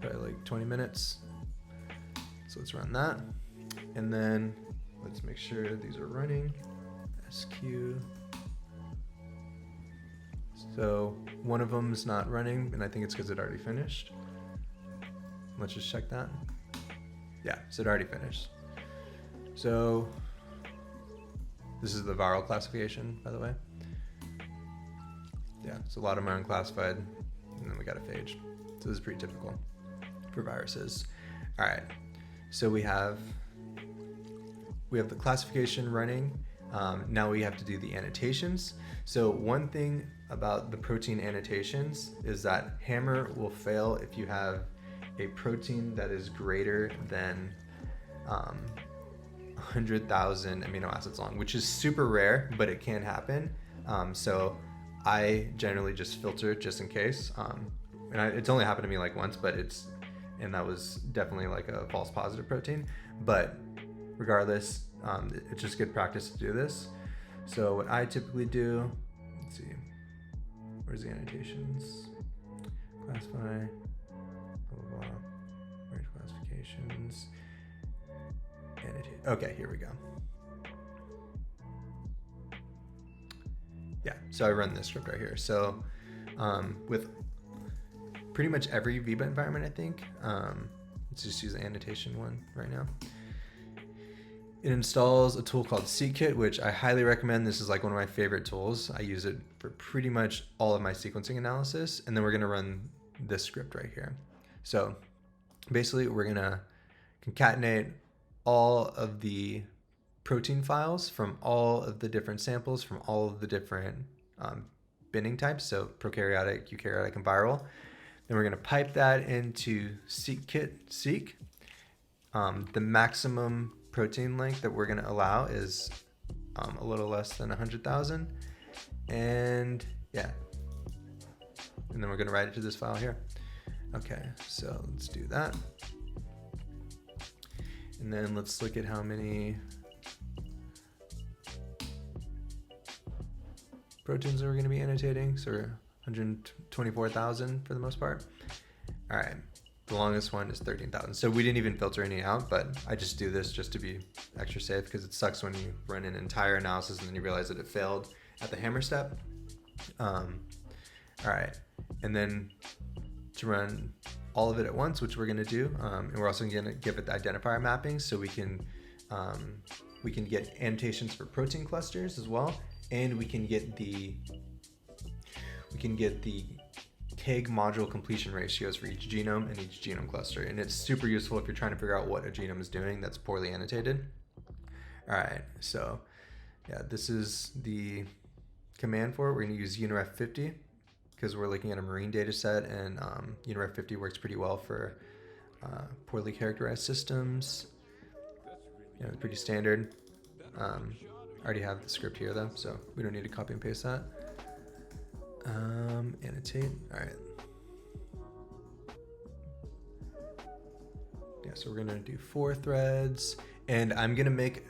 probably like 20 minutes. So let's run that. And then let's make sure these are running. SQ. So one of them is not running, and I think it's because it already finished. Let's just check that. Yeah, so it already finished. So this is the viral classification, by the way. Yeah, so a lot of them are unclassified, and then we got a phage. So this is pretty typical for viruses. All right, so we have the classification running. Now we have to do the annotations. So one thing about the protein annotations is that Hammer will fail if you have a protein that is greater than 100,000 amino acids long, which is super rare, but it can happen. So I generally just filter just in case. It's only happened to me like once, and that was definitely like a false positive protein. But regardless, it's just good practice to do this. So what I typically do, let's see, where's the annotations? Classify, blah, blah, blah, range classifications, annotate. Okay, here we go. Yeah, so I run this script right here. So with pretty much every VEBA environment, I think, let's just use the annotation one right now. It installs a tool called SeqKit, which I highly recommend. This is like one of my favorite tools. I use it for pretty much all of my sequencing analysis. And then we're going to run this script right here. So basically, we're going to concatenate all of the protein files from all of the different samples from all of the different binning types, so prokaryotic, eukaryotic, and viral. Then we're going to pipe that into SeqKit-seq. The maximum protein length that we're going to allow is a little less than 100,000. And yeah, and then we're gonna write it to this file here. Okay, so let's do that. And then let's look at how many proteins we're gonna be annotating. So we're 124,000 for the most part. All right, the longest one is 13,000. So we didn't even filter any out, but I just do this just to be extra safe, because it sucks when you run an entire analysis and then you realize that it failed at the hammer step. All right, and then to run all of it at once, which we're gonna do, and we're also gonna give it the identifier mapping, so we can get annotations for protein clusters as well, and we can get the KEGG module completion ratios for each genome and each genome cluster, and it's super useful if you're trying to figure out what a genome is doing that's poorly annotated. All right, so yeah, this is the command for it. We're going to use uniref 50 because we're looking at a marine data set, and uniref 50 works pretty well for poorly characterized systems. Yeah, it's pretty standard. I already have the script here though, so we don't need to copy and paste that. Annotate. All right. Yeah, so we're gonna do 4 threads, and I'm gonna make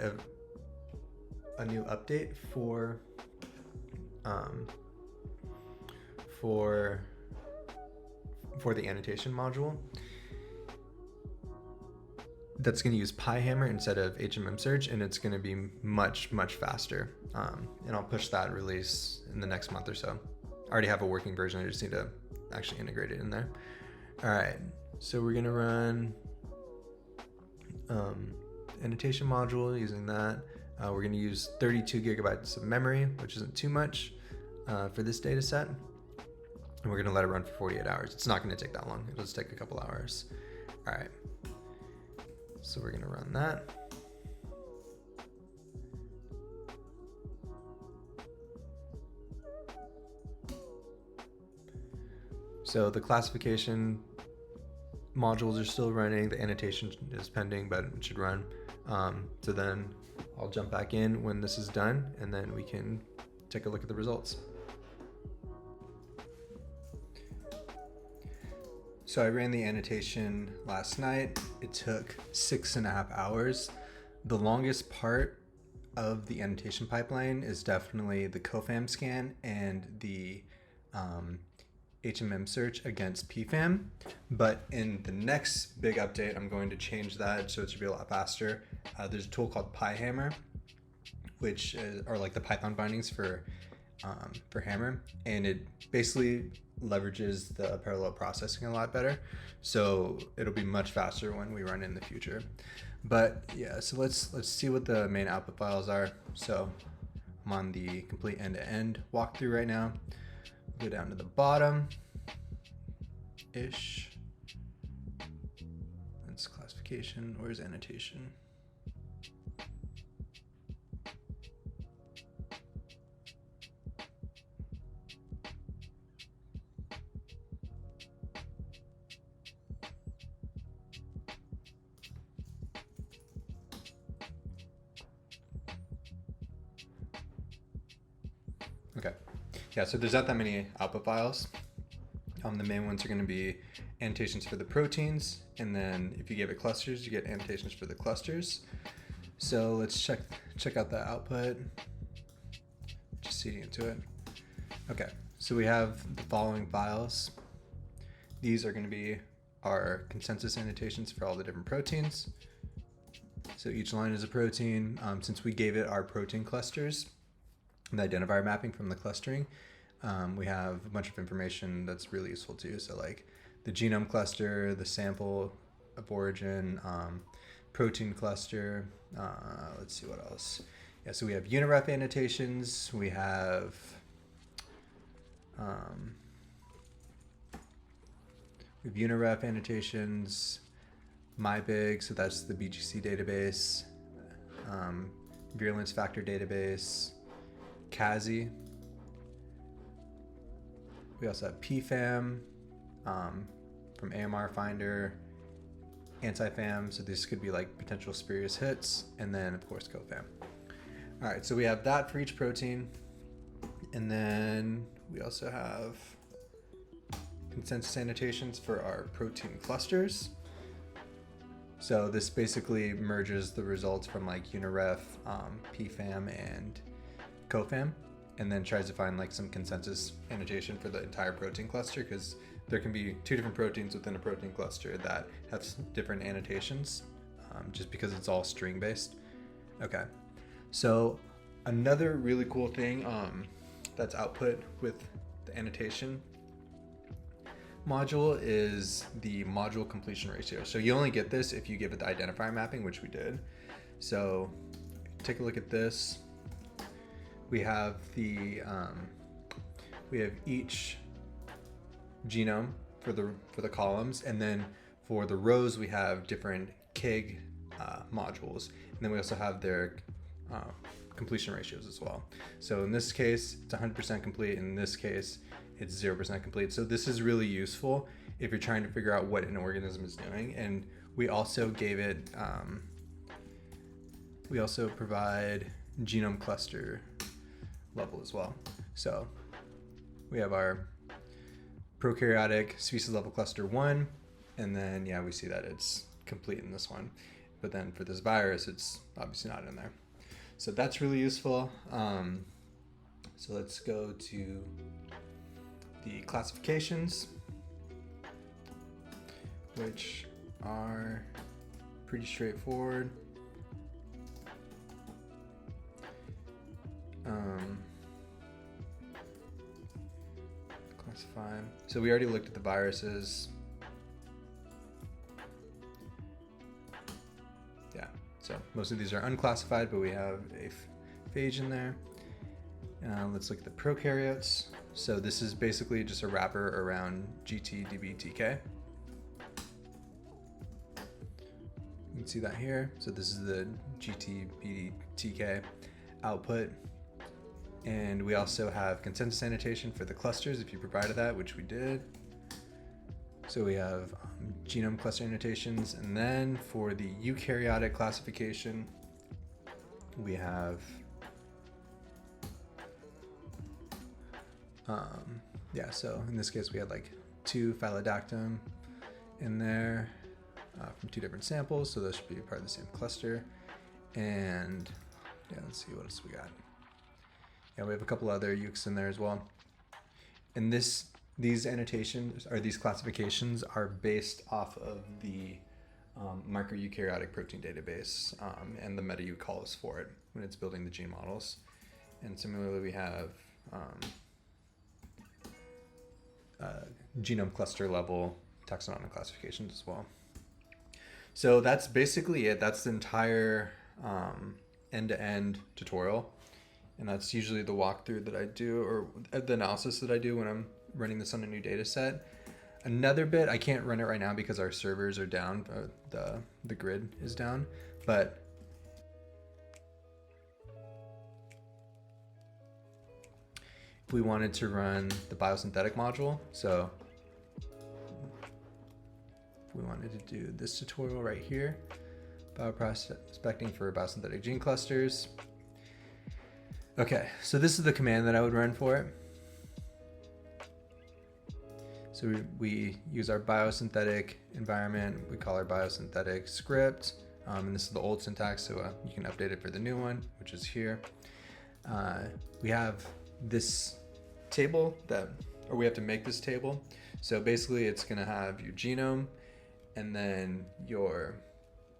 a new update for the annotation module that's going to use PyHammer instead of HMM search, and it's going to be much faster, and I'll push that release in the next month or so. I already have a working version, I just need to actually integrate it in there. All right, so we're going to run annotation module using that. We're going to use 32 gigabytes of memory, which isn't too much for this data set. And we're going to let it run for 48 hours. It's not going to take that long. It'll just take a couple hours. All right. So we're going to run that. So the classification modules are still running. The annotation is pending, but it should run. So then I'll jump back in when this is done, and then we can take a look at the results. So I ran the annotation last night. It took 6.5 hours. The longest part of the annotation pipeline is definitely the COFAM scan and the HMM search against PFAM. But in the next big update, I'm going to change that so it should be a lot faster. There's a tool called PyHammer, which are like the Python bindings for Hammer, and it basically leverages the parallel processing a lot better, so it'll be much faster when we run in the future. But yeah, so let's see what the main output files are. So I'm on the complete end-to-end walkthrough right now. Go down to the bottom ish. That's classification. Where's annotation? Okay, yeah, so there's not that many output files. The main ones are going to be annotations for the proteins, and then if you give it clusters, you get annotations for the clusters. So let's check out the output, just seeding into it. Okay, so we have the following files. These are going to be our consensus annotations for all the different proteins. So each line is a protein. Since we gave it our protein clusters, the identifier mapping from the clustering, we have a bunch of information that's really useful too. So like the genome cluster, the sample of origin, protein cluster, let's see what else. Yeah, so we have uniref annotations, we have uniref annotations, MyBig, so that's the BGC database, virulence factor database, CASI. We also have PFAM from AMR Finder, anti-FAM, so this could be like potential spurious hits, and then of course COFAM. All right, so we have that for each protein. And then we also have consensus annotations for our protein clusters. So this basically merges the results from like UniRef, PFAM, and CoFAM, and then tries to find like some consensus annotation for the entire protein cluster, because there can be two different proteins within a protein cluster that have different annotations, just because it's all string based. Okay, so another really cool thing that's output with the annotation module is the module completion ratio. So you only get this if you give it the identifier mapping, which we did. So take a look at this. We have the we have each genome for the columns, and then for the rows we have different KIG modules, and then we also have their completion ratios as well. So in this case it's 100% complete, in this case it's 0% complete. So this is really useful if you're trying to figure out what an organism is doing. And we also gave it we also provide genome cluster level as well. So we have our prokaryotic species level cluster 1, and then yeah, we see that it's complete in this one, but then for this virus it's obviously not in there. So that's really useful. So let's go to the classifications, which are pretty straightforward. Classify. So we already looked at the viruses. Yeah, so most of these are unclassified, but we have a phage in there. Let's look at the prokaryotes. So this is basically just a wrapper around GTDBTK. You can see that here. So this is the GTBTK output. And we also have consensus annotation for the clusters if you provided that, which we did. So we have genome cluster annotations, and then for the eukaryotic classification, we have so in this case we had like 2 phylodactylum in there from 2 different samples, so those should be part of the same cluster. And yeah, let's see what else we got. Yeah, we have a couple other euks in there as well. And these annotations, or these classifications, are based off of the microeukaryotic protein database and the meta-euc calls for it when it's building the gene models. And similarly, we have genome cluster level taxonomic classifications as well. So that's basically it. That's the entire end-to-end tutorial. And that's usually the walkthrough that I do, or the analysis that I do when I'm running this on a new data set. Another bit, I can't run it right now because our servers are down, the grid is down, but if we wanted to run the biosynthetic module, so if we wanted to do this tutorial right here, bioprospecting for biosynthetic gene clusters. Okay, so this is the command that I would run for it. So we use our biosynthetic environment, we call our biosynthetic script, and this is the old syntax, so you can update it for the new one, which is here. We have this table or we have to make this table. So basically it's gonna have your genome and then your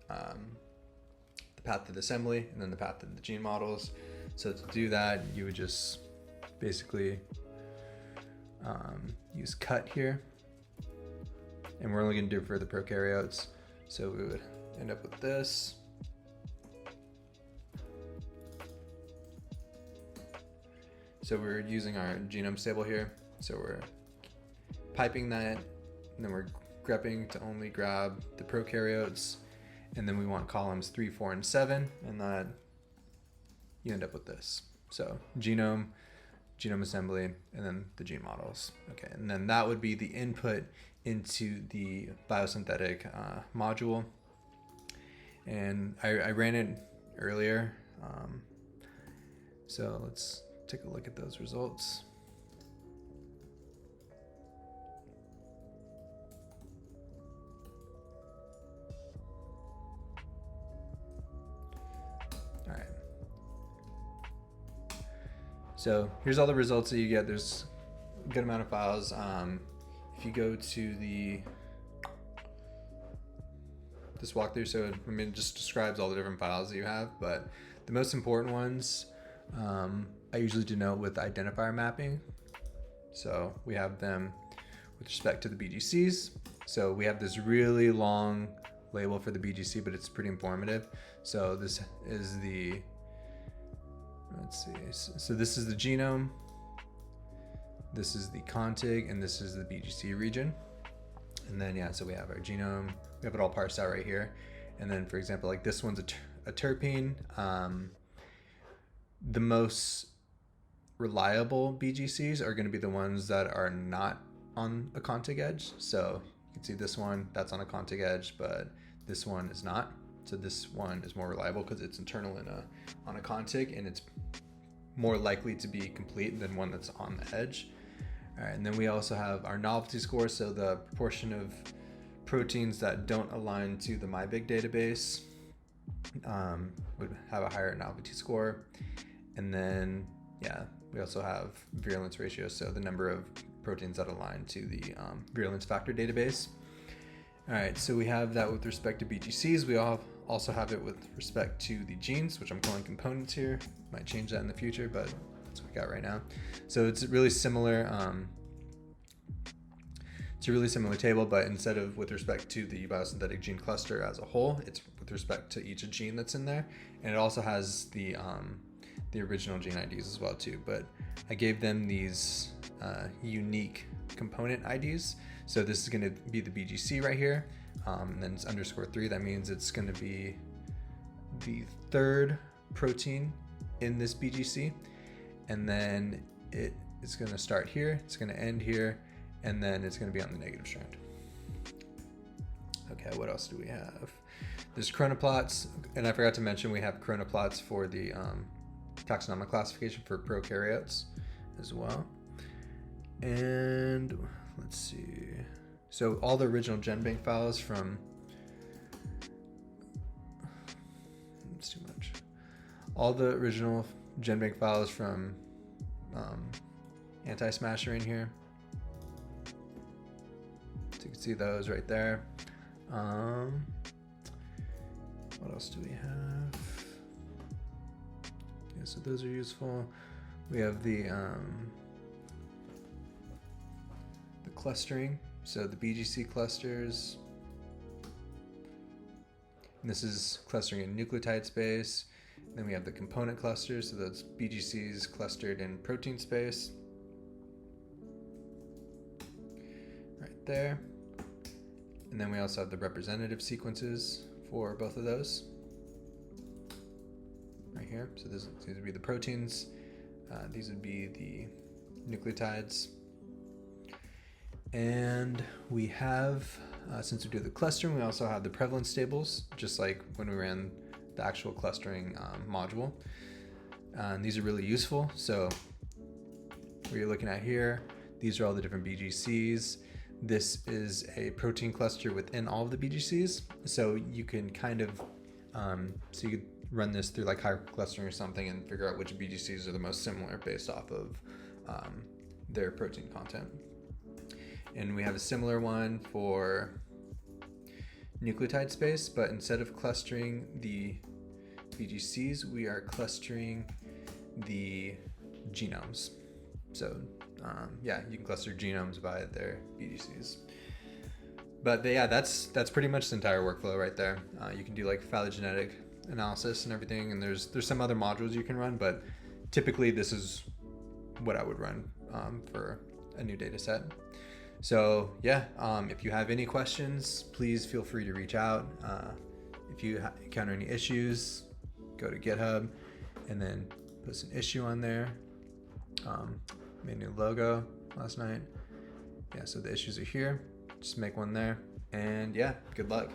the path to the assembly and then the path to the gene models. So to do that, you would just basically use cut here, and we're only going to do it for the prokaryotes. So we would end up with this. So we're using our genome table here. So we're piping that, and then we're grepping to only grab the prokaryotes, and then we want columns 3, 4, and 7, and that you end up with this. So genome assembly, and then the gene models. Okay, and then that would be the input into the biosynthetic module. And I ran it earlier. So let's take a look at those results. All right. So here's all the results that you get. There's a good amount of files. If you go to this walkthrough, so it just describes all the different files that you have, but the most important ones I usually denote with identifier mapping. So we have them with respect to the BGCs. So we have this really long label for the BGC, but it's pretty informative. So this is the, let's see, so this is the genome, this is the contig, and this is the BGC region. And then, yeah, so we have our genome, we have it all parsed out right here. And then, for example, like this one's a terpene. The most reliable BGCs are going to be the ones that are not on a contig edge. So you can see this one, that's on a contig edge, but this one is not. So this one is more reliable because it's internal on a contig, and it's more likely to be complete than one that's on the edge. All right, and then we also have our novelty score. So the proportion of proteins that don't align to the MyBig database would have a higher novelty score. And then, yeah, we also have virulence ratio, so the number of proteins that align to the virulence factor database. All right, so we have that with respect to BGCs. We also have it with respect to the genes, which I'm calling components here. Might change that in the future, but that's what we got right now. So it's really similar. It's a really similar table, but instead of with respect to the biosynthetic gene cluster as a whole, it's with respect to each gene that's in there. And it also has the original gene IDs as well too, but I gave them these unique component IDs. So this is going to be the BGC right here, and then it's _3. That means it's going to be the third protein in this BGC, and then it's going to start here, it's going to end here, and then it's going to be on the negative strand. Okay, what else do we have? There's chronoplots, and I forgot to mention we have chronoplots for the taxonomic classification for prokaryotes as well. And let's see. So all the original GenBank files from, it's too much. All the original GenBank files from Anti-Smash are in here. So you can see those right there. What else do we have? Yeah, so those are useful. We have the clustering, so the BGC clusters. And this is clustering in nucleotide space. Then we have the component clusters, so that's BGCs clustered in protein space. Right there. And then we also have the representative sequences for both of those. Right here. So these would be the proteins. These would be the nucleotides. And we have, since we do the clustering, we also have the prevalence tables, just like when we ran the actual clustering module. And these are really useful. So what you're looking at here, these are all the different BGCs. This is a protein cluster within all of the BGCs. So you can kind of, so you could run this through like hierarchical clustering or something and figure out which BGCs are the most similar based off of their protein content. And we have a similar one for nucleotide space, but instead of clustering the BGCs, we are clustering the genomes. So yeah, you can cluster genomes by their BGCs. But yeah, that's pretty much the entire workflow right there. You can do like phylogenetic analysis and everything, and there's some other modules you can run, but typically this is what I would run for a new data set. So yeah, if you have any questions, please feel free to reach out. If you encounter any issues, go to GitHub and then post an issue on there. Made a new logo last night. Yeah, so the issues are here. Just make one there. And yeah, good luck.